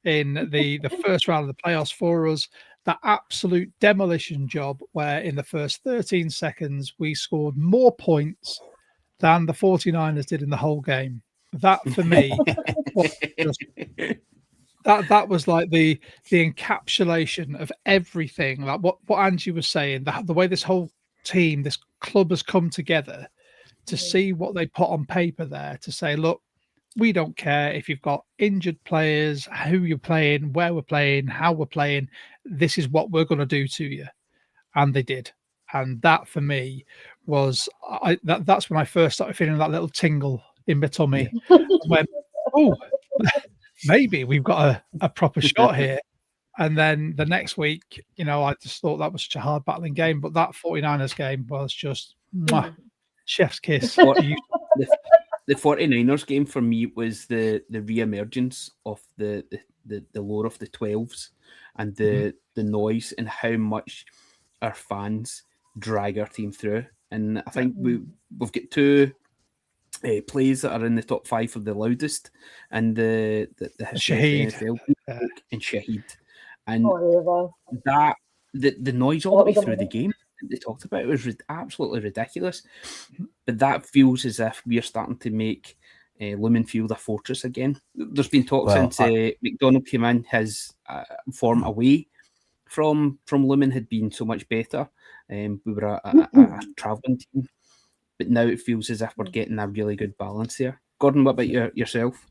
in the first round of the playoffs for us. That absolute demolition job where in the first 13 seconds we scored more points than the 49ers did in the whole game. That for me was just, that was like the encapsulation of everything, like what Angie was saying, the way this whole team, this club has come together to see what they put on paper there, to say, look, we don't care if you've got injured players, who you're playing, where we're playing, how we're playing. This is what we're going to do to you. And they did. And that for me was, that's when I first started feeling that little tingle in my tummy. When, maybe we've got a proper shot here. And then the next week, I just thought that was such a hard battling game. But that 49ers game was just chef's kiss. The 49ers game for me was the re-emergence of the lore of the 12s and the noise and how much our fans drag our team through. And I think we've got two plays that are in the top 5 for the loudest and the history of the NFL, and Shaheed. And that the noise all the way through the game they talked about, it was absolutely ridiculous. But that feels as if we're starting to make Lumen Field a fortress again. There's been talk since McDonald came in, his form away from Lumen had been so much better. We were a travelling team, but now it feels as if we're getting a really good balance there. Gordon, what about yourself?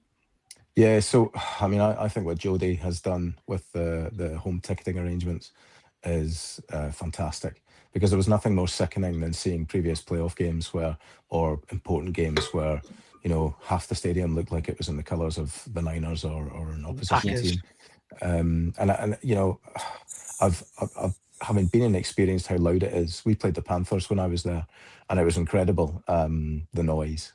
Yeah, so I mean, I think what Jody has done with the home ticketing arrangements is fantastic, because there was nothing more sickening than seeing previous playoff games or important games where half the stadium looked like it was in the colours of the Niners or an opposition team. And I've having been and experienced how loud it is. We played the Panthers when I was there, and it was incredible. The noise.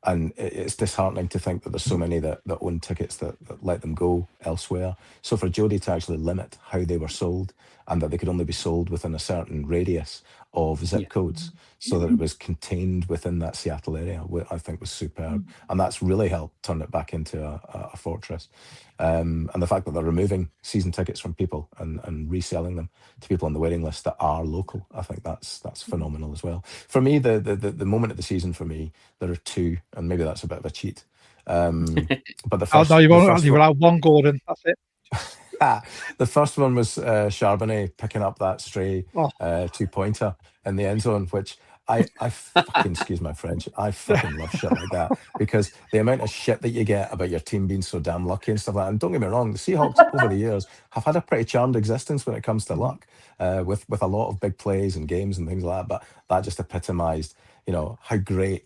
And it's disheartening to think that there's so many that own tickets that let them go elsewhere. So for Jody to actually limit how they were sold, and that they could only be sold within a certain radius of zip codes, so that it was contained within that Seattle area, I think was superb. And that's really helped turn it back into a fortress. And the fact that they're removing season tickets from people and reselling them to people on the waiting list that are local, I think that's phenomenal as well. For me, the moment of the season for me, there are two, and maybe that's a bit of a cheat. But the first, you will have one, Gordon. That's it. The first one was Charbonnet picking up that stray 2-pointer in the end zone, which I fucking, excuse my French, I fucking love shit like that, because the amount of shit that you get about your team being so damn lucky and stuff like that. And don't get me wrong, the Seahawks over the years have had a pretty charmed existence when it comes to luck, with a lot of big plays and games and things like that. But that just epitomised, how great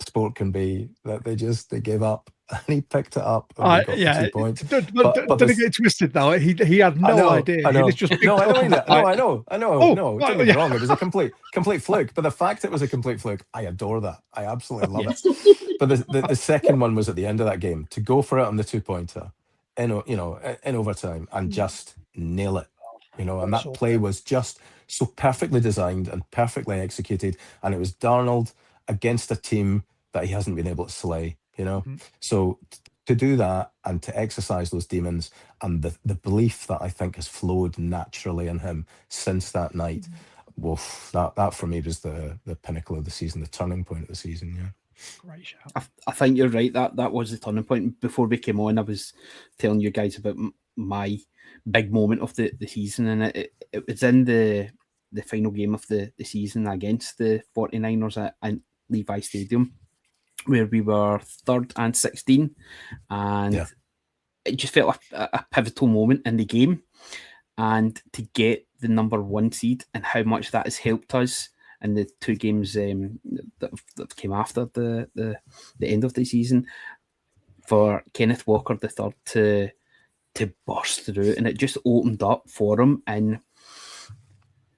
sport can be, that they gave up. And he picked it up and got the 2 points. Don't get it twisted though. He had no idea. I know. He was just no, I know. No, don't get me wrong. It was a complete fluke. But the fact it was a complete fluke, I adore that. I absolutely love it. But the second one was at the end of that game, to go for it on the 2-pointer in overtime and just nail it. And that play was just so perfectly designed and perfectly executed. And it was Darnold against a team that he hasn't been able to slay. So to do that and to exercise those demons, and the belief that I think has flowed naturally in him since that night, woof, that for me was the pinnacle of the season, the turning point of the season. Yeah. Great shout. I think you're right. That was the turning point. Before we came on, I was telling you guys about my big moment of the season, and it was in the final game of the season against the 49ers at Levi Stadium, where we were 3rd and 16, and it just felt a pivotal moment in the game, and to get the number 1 seed and how much that has helped us in the 2 games that came after the end of the season, for Kenneth Walker the third to burst through, and it just opened up for him. And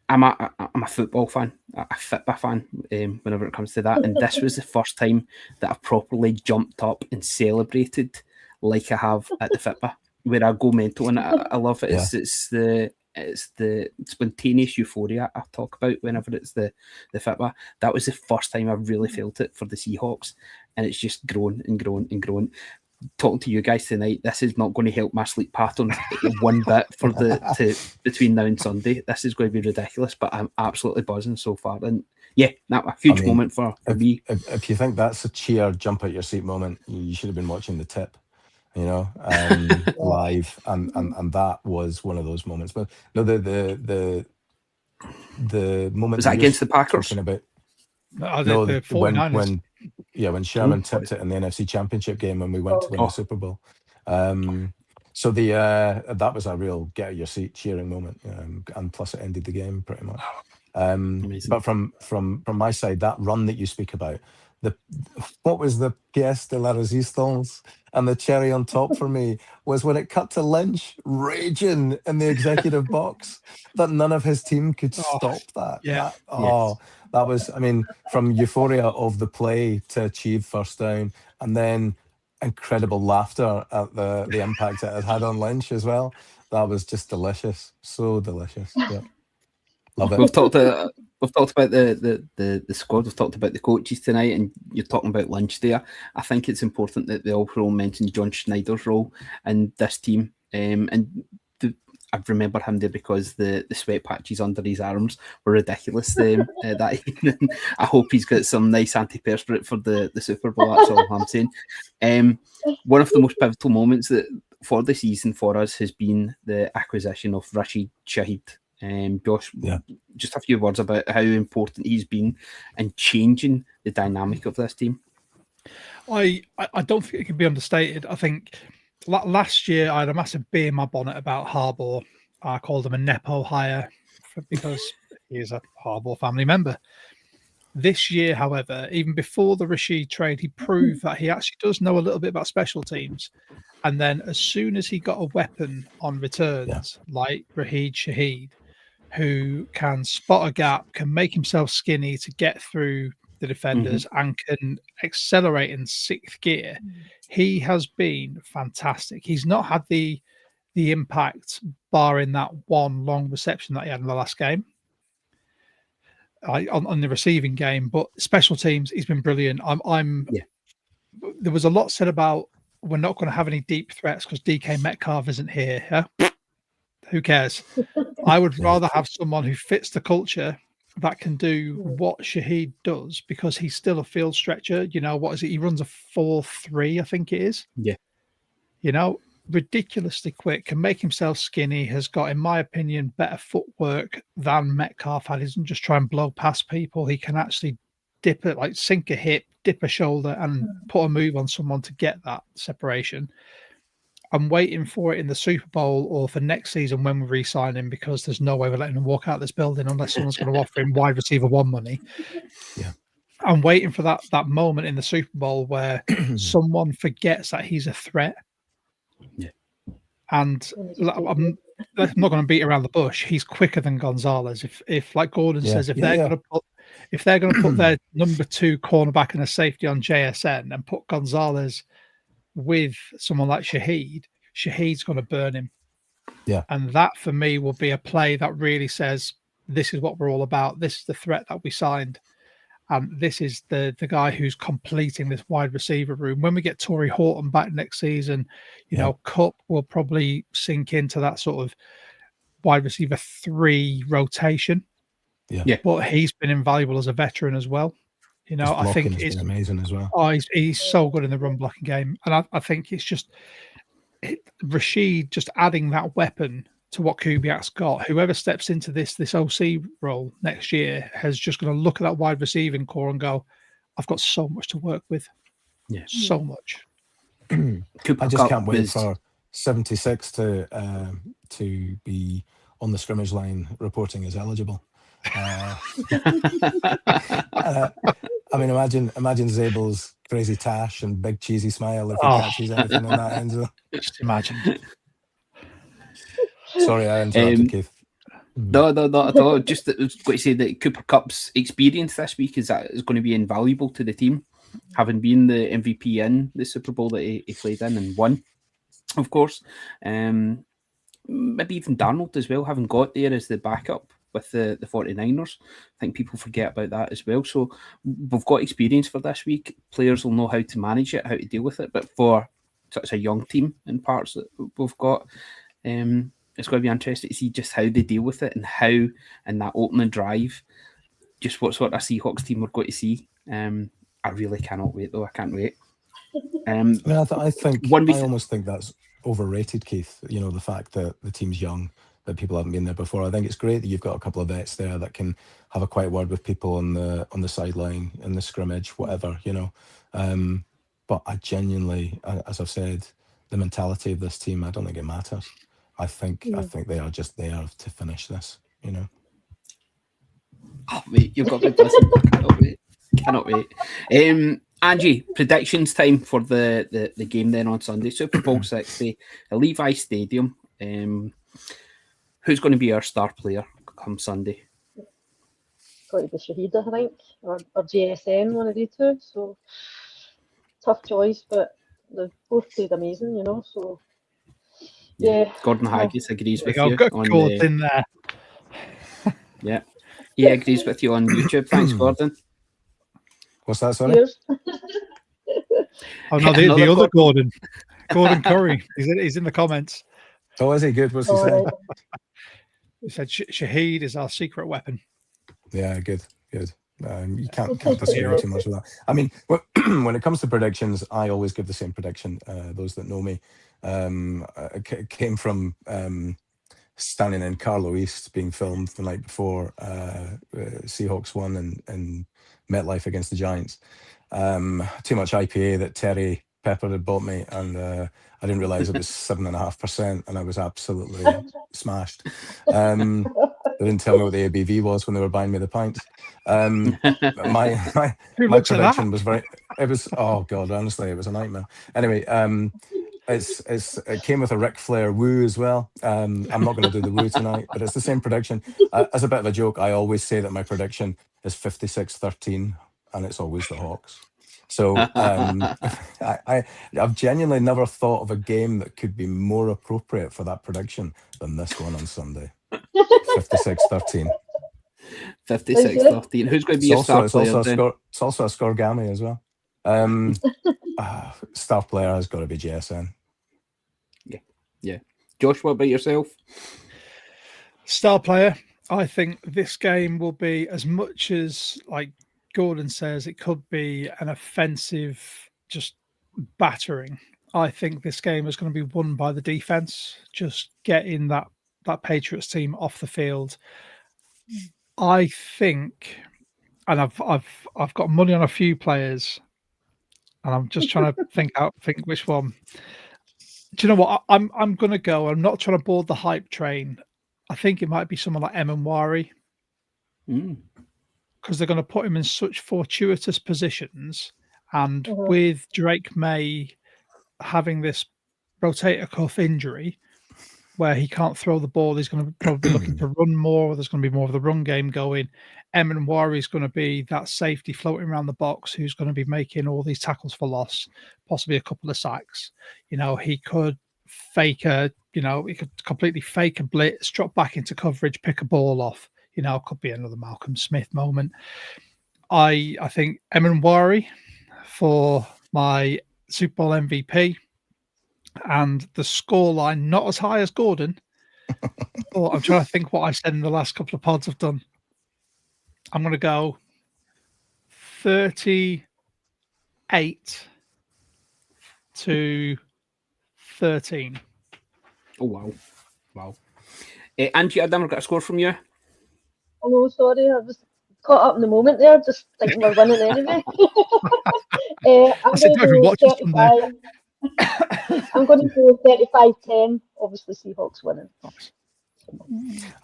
I'm a football fan, a Fitbit fan, whenever it comes to that. And this was the first time that I properly jumped up and celebrated like I have at the Fitbit, where I go mental, and I love it. It's the spontaneous euphoria I talk about whenever it's the Fitbit. That was the first time I really felt it for the Seahawks, and it's just grown and grown and grown. Talking to you guys tonight, this is not going to help my sleep patterns one bit for between now and Sunday. This is going to be ridiculous, but I'm absolutely buzzing so far. And yeah, a huge moment for me. If you think that's a cheer, jump out your seat moment, you should have been watching the tip, live, and that was one of those moments. But no, the moment was that against the Packers? About, the 49ers. when Sherman tipped it in the NFC Championship game when we went to win the Super Bowl. So that was a real get out your seat cheering moment, and plus it ended the game pretty much. But from my side, that run that you speak about, what was the pièce de la résistance and the cherry on top for me was when it cut to Lynch raging in the executive box that none of his team could stop that. That was, from euphoria of the play to achieve first down, and then incredible laughter at the impact it had on Lynch as well. That was just delicious. So delicious. Yeah. Love it. We've talked about the squad. We've talked about the coaches tonight, and you're talking about Lynch there. I think it's important that they also mention John Schneider's role in this team. I remember him there because the sweat patches under his arms were ridiculous that evening. I hope he's got some nice antiperspirant for the Super Bowl. That's all I'm saying. One of the most pivotal moments for the season for us has been the acquisition of Rashid Shaheed. Josh, just a few words about how important he's been in changing the dynamic of this team. I don't think it can be understated. I think last year I had a massive bee in my bonnet about Harbaugh. I called him a Nepo hire because he is a Harbaugh family member. This year, however, even before the Rashid trade, he proved that he actually does know a little bit about special teams. And then as soon as he got a weapon on returns, like Rashid Shaheed, who can spot a gap, can make himself skinny to get through the defenders, and can accelerate in 6th gear, he has been fantastic. He's not had the impact, barring that one long reception that he had in the last game on the receiving game, but special teams, he's been brilliant. There was a lot said about we're not going to have any deep threats because DK Metcalf isn't here. Yeah? Who cares? I would rather have someone who fits the culture that can do what Shaheed does, because he's still a field stretcher. What is it? He runs a 4.3, I think it is. Yeah. Ridiculously quick, can make himself skinny, has got, in my opinion, better footwork than Metcalf had. He doesn't just try and blow past people. He can actually dip it, like sink a hip, dip a shoulder, and put a move on someone to get that separation. I'm waiting for it in the Super Bowl or for next season when we re-sign him, because there's no way we're letting him walk out of this building unless someone's going to offer him wide receiver 1 money. Yeah. I'm waiting for that moment in the Super Bowl where someone forgets that he's a threat. Yeah. And I'm not going to beat around the bush. He's quicker than Gonzalez. If like Gordon says, if they're going to put their number 2 cornerback and a safety on JSN and put Gonzalez with someone like Shaheed's going to burn him. Yeah. And that for me will be a play that really says, this is what we're all about. This is the threat that we signed. And this is the guy who's completing this wide receiver room. When we get Torrey Horton back next season, you know, Cup will probably sink into that sort of wide receiver 3 rotation. Yeah. But he's been invaluable as a veteran as well. You know, I think it's been amazing as well. Oh, he's so good in the run blocking game. And I think it's just Rashid just adding that weapon to what Kubiak's got. Whoever steps into this OC role next year has just going to look at that wide receiving core and go, I've got so much to work with. Yeah. So much. I just can't wait for 76 to be on the scrimmage line reporting as eligible. I mean, imagine Zabel's crazy tash and big cheesy smile if he catches anything in that end zone. Just imagine. Sorry, I interrupted, Keith. No, not at all. Just I was going to say that Cooper Kupp's experience this week is going to be invaluable to the team, having been the MVP in the Super Bowl that he played in and won, of course. Maybe even Darnold as well, having got there as the backup with the 49ers. I think people forget about that as well. So we've got experience for this week. Players will know how to manage it, how to deal with it. But for such a young team in parts that we've got, it's going to be interesting to see just how they deal with it and how in that opening drive, just what sort of Seahawks team we're going to see. I really cannot wait, though. I can't wait. I almost think that's overrated, Keith. You know, the fact that the team's young, that people haven't been there before. I think it's great that you've got a couple of vets there that can have a quiet word with people on the sideline, in the scrimmage, whatever, you know. But I genuinely, as I've said, the mentality of this team, I don't think it matters. I think they are just there to finish this, you know. Oh, mate, you've got good listen. Cannot wait. Angie, predictions time for the game then on Sunday. Super Bowl 60 at Levi Stadium. Who's going to be our star player come Sunday? Got to be Shahid, I think, or JSN, one of the two. So tough choice, but they both played amazing, you know. So yeah. Gordon Haggis agrees with you. Gordon there. Yeah, he agrees with you on YouTube. Thanks, Gordon. What's that, sorry? Oh no, the other Gordon Curry. He's in the comments. Oh, is he good? What's he saying? He said Shahid is our secret weapon. Yeah, good. You can't disagree too much with that. I mean, when it comes to predictions, I always give the same prediction. Those that know me, it came from standing in Carlo East being filmed the night before Seahawks won in MetLife against the Giants. Too much IPA that Terry Pepper had bought me, and I didn't realize it was 7.5%, and I was absolutely smashed. They didn't tell me what the ABV was when they were buying me the pints. My prediction was oh god, honestly, it was a nightmare. Anyway, it came with a Ric Flair woo as well. I'm not going to do the woo tonight, but it's the same prediction. As a bit of a joke, I always say that my prediction is 56-13, and it's always the Hawks. So I've genuinely never thought of a game that could be more appropriate for that prediction than this one on Sunday. 56-13. 56-13. Who's going to be your star player? It's also a scorigami as well. Star player has got to be JSN. Yeah. Josh, what about yourself? Star player. I think this game will be, as much as like Gordon says, it could be an offensive just battering. I think this game is going to be won by the defense, just getting that Patriots team off the field. I think, and I've got money on a few players, and I'm just trying to think which one. Do you know what? I'm going to go. I'm not trying to board the hype train. I think it might be someone like Emanwari. Because they're going to put him in such fortuitous positions, and with Drake May having this rotator cuff injury where he can't throw the ball, he's going to probably be looking to run more. There's going to be more of the run game going. Emanwari is going to be that safety floating around the box who's going to be making all these tackles for loss, possibly a couple of sacks. You know, he could completely fake a blitz, drop back into coverage, pick a ball off. You know, it could be another Malcolm Smith moment. I think Emin for my Super Bowl MVP, and the scoreline not as high as Gordon. But I'm trying to think what I said in the last couple of pods I've done. I'm going to go 38-13. Oh, wow. Angie, I've never got a score from you. Oh no, sorry, I was caught up in the moment there, just thinking we're winning anyway. I'm going to go 35. I'm going to go 35-10. Obviously, Seahawks winning.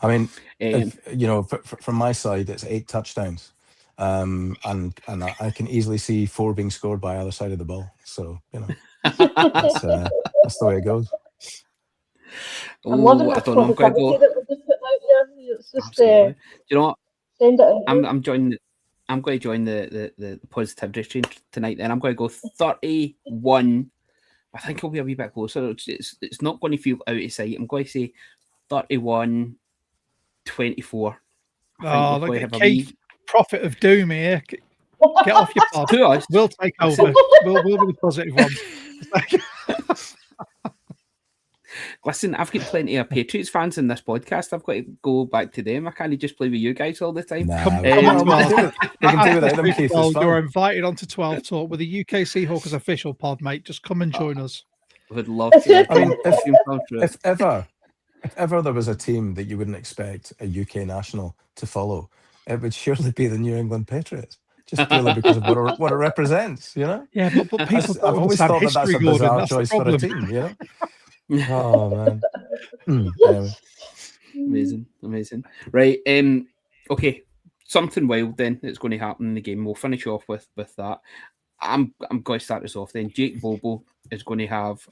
I mean, from my side, it's 8 touchdowns, and I can easily see 4 being scored by either side of the ball. So that's the way it goes. I'm loving this positivity that we're just putting out there. It's just, do you know what? Send it out. I'm going to join the positivity stream tonight. Then I'm going to go 31. I think it'll be a wee bit closer. It's not going to feel out of sight. I'm going to say 31-24. Oh, look at Keith, prophet of doom here. Get off your pod. We'll take over. We'll be the positive ones. Listen, I've got plenty of Patriots fans in this podcast. I've got to go back to them. I can't just play with you guys all the time. You're invited onto 12 Talk with the UK Seahawkers official pod, mate. Just come and join us. I would love to. I mean, if ever there was a team that you wouldn't expect a UK national to follow, it would surely be the New England Patriots. Just purely because of what it represents, Yeah, but people I've always thought that's a bizarre choice for a team, Oh man. Anyway. Amazing. Right. Okay. Something wild then that's going to happen in the game. We'll finish off with that. I'm going to start this off then. Jake Bobo is going to have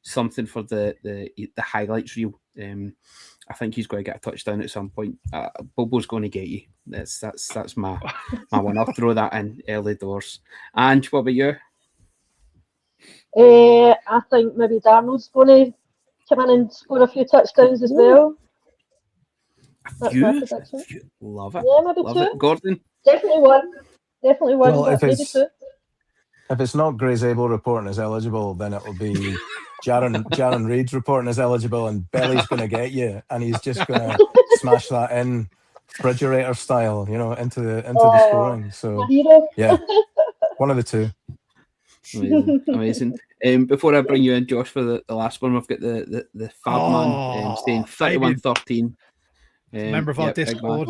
something for the highlights reel. I think he's going to get a touchdown at some point. Bobo's going to get you. That's my one. I'll throw that in early doors. And what about you? I think maybe Darnold's going to come in and score a few touchdowns as well. Love it. Yeah, maybe love 2. It. Gordon? Definitely one. Well, if maybe 2. If it's not Gray Zabel reporting as eligible, then it will be Jaron Reed's reporting as eligible, and Belly's going to get you, and he's just going to smash that in refrigerator style, into the scoring. So yeah, one of the two. Amazing. Before I bring you in, Josh, for the last one, we've got the Fab Man saying 31-13. Member of our Discord,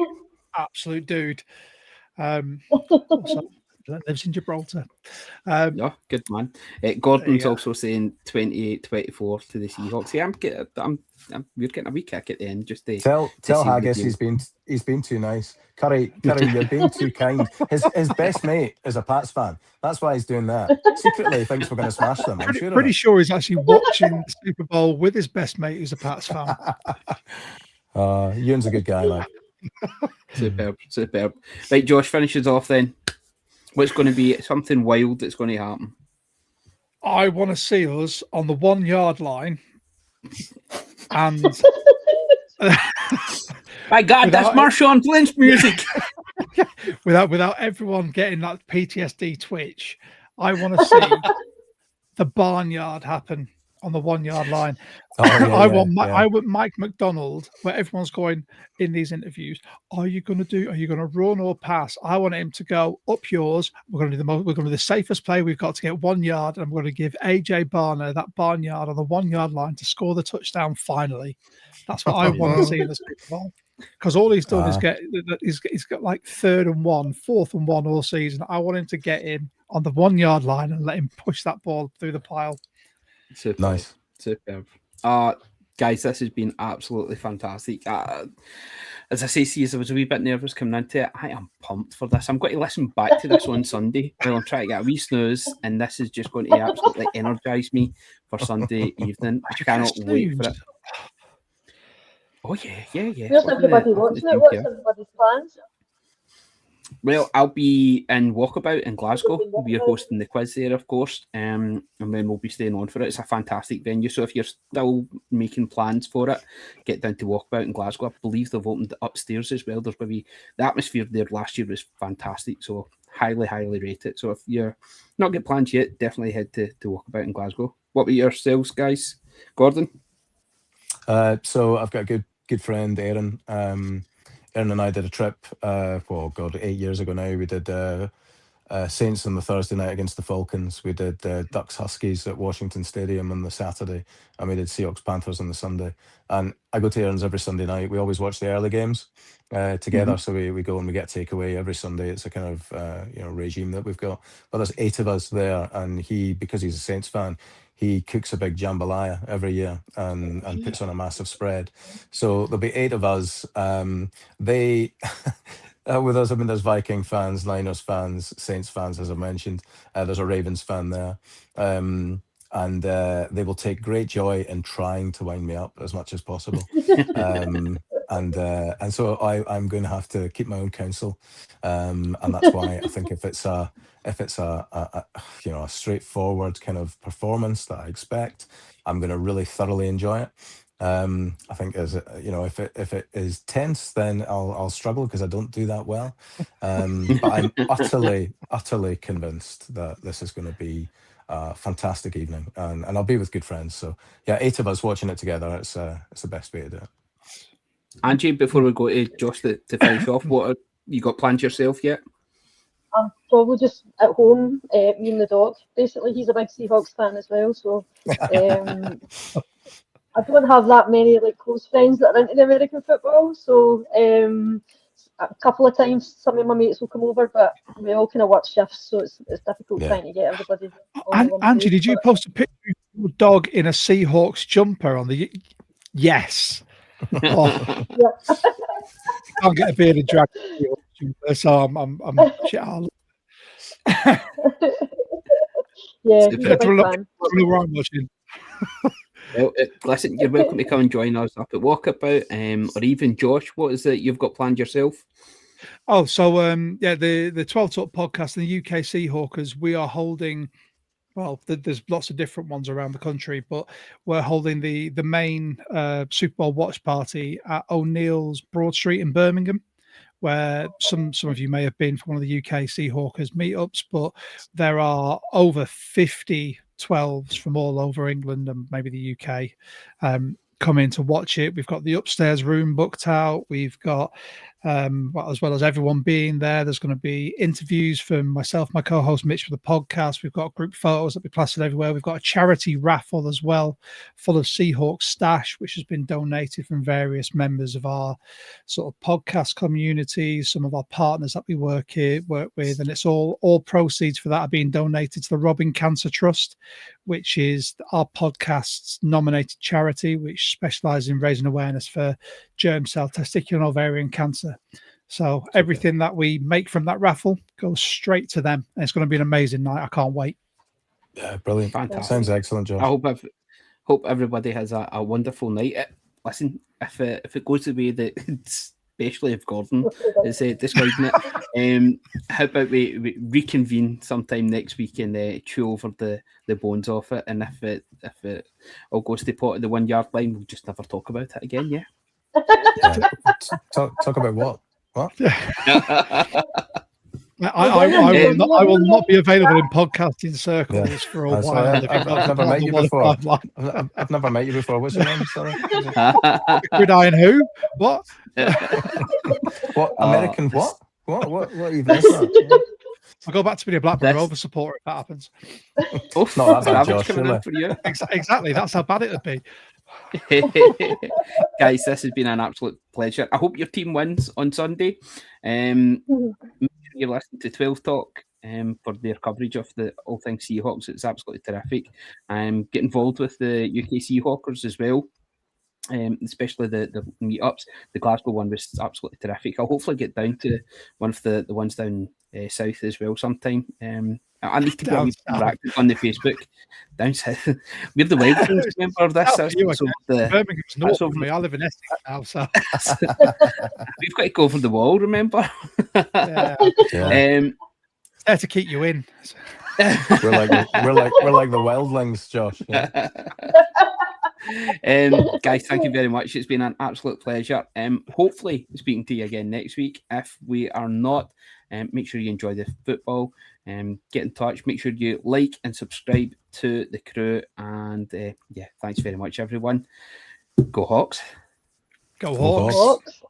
absolute dude. Also, lives in Gibraltar. Good man. Gordon's also saying 28-24 to the Seahawks. Yeah, we're getting a wee kick at the end. Just to tell Haggis he's been too nice. Curry, you're being too kind. His best mate is a Pats fan. That's why he's doing that. Secretly, he thinks we're going to smash them. I'm pretty sure he's actually watching the Super Bowl with his best mate, who's a Pats fan. Ewan's a good guy, like. Superb. Right, Josh finishes off then. What's going to be something wild that's going to happen? I want to see us on the 1 yard line, and my God, that's Marshawn Lynch music. without everyone getting that PTSD twitch, I want to see the barnyard happen on the 1 yard line. I want Mike McDonald, where everyone's going in these interviews, are you going to run or pass? I want him to go up yours. We're going to do the safest play. We've got to get 1 yard, and we're going to give AJ Barner that barnyard on the 1 yard line to score the touchdown finally. That's what I want to see in the Super Bowl. Because all he's done is he's got like 3rd and 1, 4th and 1 all season. I want him to get in on the 1 yard line and let him push that ball through the pile. Superb. Nice. Superb. Guys, this has been absolutely fantastic. As I say, I was a wee bit nervous coming into it. I am pumped for this. I'm going to listen back to this on Sunday while I'm trying to get a wee snooze, and this is just going to absolutely energise me for Sunday evening. I cannot wait for it. Oh, yeah. Where's everybody watching it? What's everybody's plans? Well, I'll be in Walkabout in Glasgow. We're hosting the quiz there, of course, and then we'll be staying on for it. It's a fantastic venue. So if you're still making plans for it, get down to Walkabout in Glasgow. I believe they've opened upstairs as well. There's going to be the atmosphere there last year was fantastic. So highly, highly rate it. So if you're not got plans yet, definitely head to Walkabout in Glasgow. What about yourselves, guys? Gordon? So I've got a good friend, Aaron. Aaron and I did a trip, 8 years ago now. We did Saints on the Thursday night against the Falcons. We did Ducks Huskies at Washington Stadium on the Saturday, and we did Seahawks Panthers on the Sunday. And I go to Aaron's every Sunday night. We always watch the early games together. So we go and we get takeaway every Sunday. It's a kind of regime that we've got. But there's 8 of us there, and because he's a Saints fan, he cooks a big jambalaya every year and puts on a massive spread. So there'll be 8 of us. They with us, I mean, there's Viking fans, Niners fans, Saints fans, as I mentioned. There's a Ravens fan there. And they will take great joy in trying to wind me up as much as possible. And so I'm going to have to keep my own counsel. And that's why I think if it's a straightforward kind of performance that I expect, I'm going to really thoroughly enjoy it. I think if it is tense, then I'll struggle because I don't do that well. But I'm utterly convinced that this is going to be a fantastic evening, and I'll be with good friends. So yeah, 8 of us watching it together. It's the best way to do it. Angie, before we go to Josh to finish off, what have you got planned yourself yet? I'm probably just at home, me and the dog. Basically, he's a big Seahawks fan as well, so I don't have that many close friends that are into the American football. So a couple of times, some of my mates will come over, but we all kind of work shifts, so it's difficult trying to get everybody. Angie, did you post a picture of your dog in a Seahawks jumper on the? Yes. Oh. Yeah. Can't get a bearded dragon, so I'm shit. Yeah, Super. he's a big fan. Well, listen, you're welcome to come and join us up at Walkabout, or even Josh. What is it you've got planned yourself? Oh, so the 12 Talk podcast and the UK Seahawkers, we are holding. Well, there's lots of different ones around the country, but we're holding the main Super Bowl watch party at O'Neill's Broad Street in Birmingham, where some of you may have been for one of the UK Seahawkers meetups, but there are over 50 12s from all over England and maybe the UK coming to watch it. We've got the upstairs room booked out. We've got, as well as everyone being there, there's going to be interviews from myself, my co-host Mitch for the podcast. We've got group photos that we plastered everywhere. We've got a charity raffle as well, full of Seahawks stash, which has been donated from various members of our sort of podcast community, some of our partners that we work with, and it's all proceeds for that are being donated to the Robbing Cancer Trust, which is our podcast's nominated charity, which specialises in raising awareness for germ cell, testicular and ovarian cancer. So everything that we make from that raffle goes straight to them. And it's going to be an amazing night. I can't wait. Yeah, brilliant. Fantastic. Sounds excellent, Josh. I hope everybody has a wonderful night. Listen, if it goes the way that, especially if Gordon is describing it, how about we reconvene sometime next week and chew over the bones off it, and if it all goes to the pot of the 1 yard line, we'll just never talk about it again. Yeah. Talk about what? What? I will not be available in podcasting circles for a while. I've never met you before. I've never met you before. What's your name? Sorry. Gridiron who? What? What? American what? What even is that? I'll go back to being a Blackburn Rovers supporter if that happens. Oof, not that bad, Josh, coming in for you. Exactly. That's how bad it would be. Guys, this has been an absolute pleasure. I hope your team wins on Sunday. Make sure you listen to 12 Talk for their coverage of the all things Seahawks. It's absolutely terrific. Get involved with the UK Seahawkers as well, especially the meetups. The Glasgow one was absolutely terrific. I'll hopefully get down to one of the ones down south as well sometime. I need to Down be south. active on the Facebook. Down south. We're the Wild Things, remember this? South of you, So Birmingham's north that's of over- me. I live in Essex now, so we've got to go for the wall, remember? yeah, Yeah. there to keep you in. We're like the wildlings, Josh. Yeah. Guys, thank you very much. It's been an absolute pleasure. Hopefully speaking to you again next week. If we are not, make sure you enjoy the football. Get in touch. Make sure you like and subscribe to the crew. And yeah, thanks very much, everyone. Go Hawks. Go Go Hawks. Hawks. Hawks.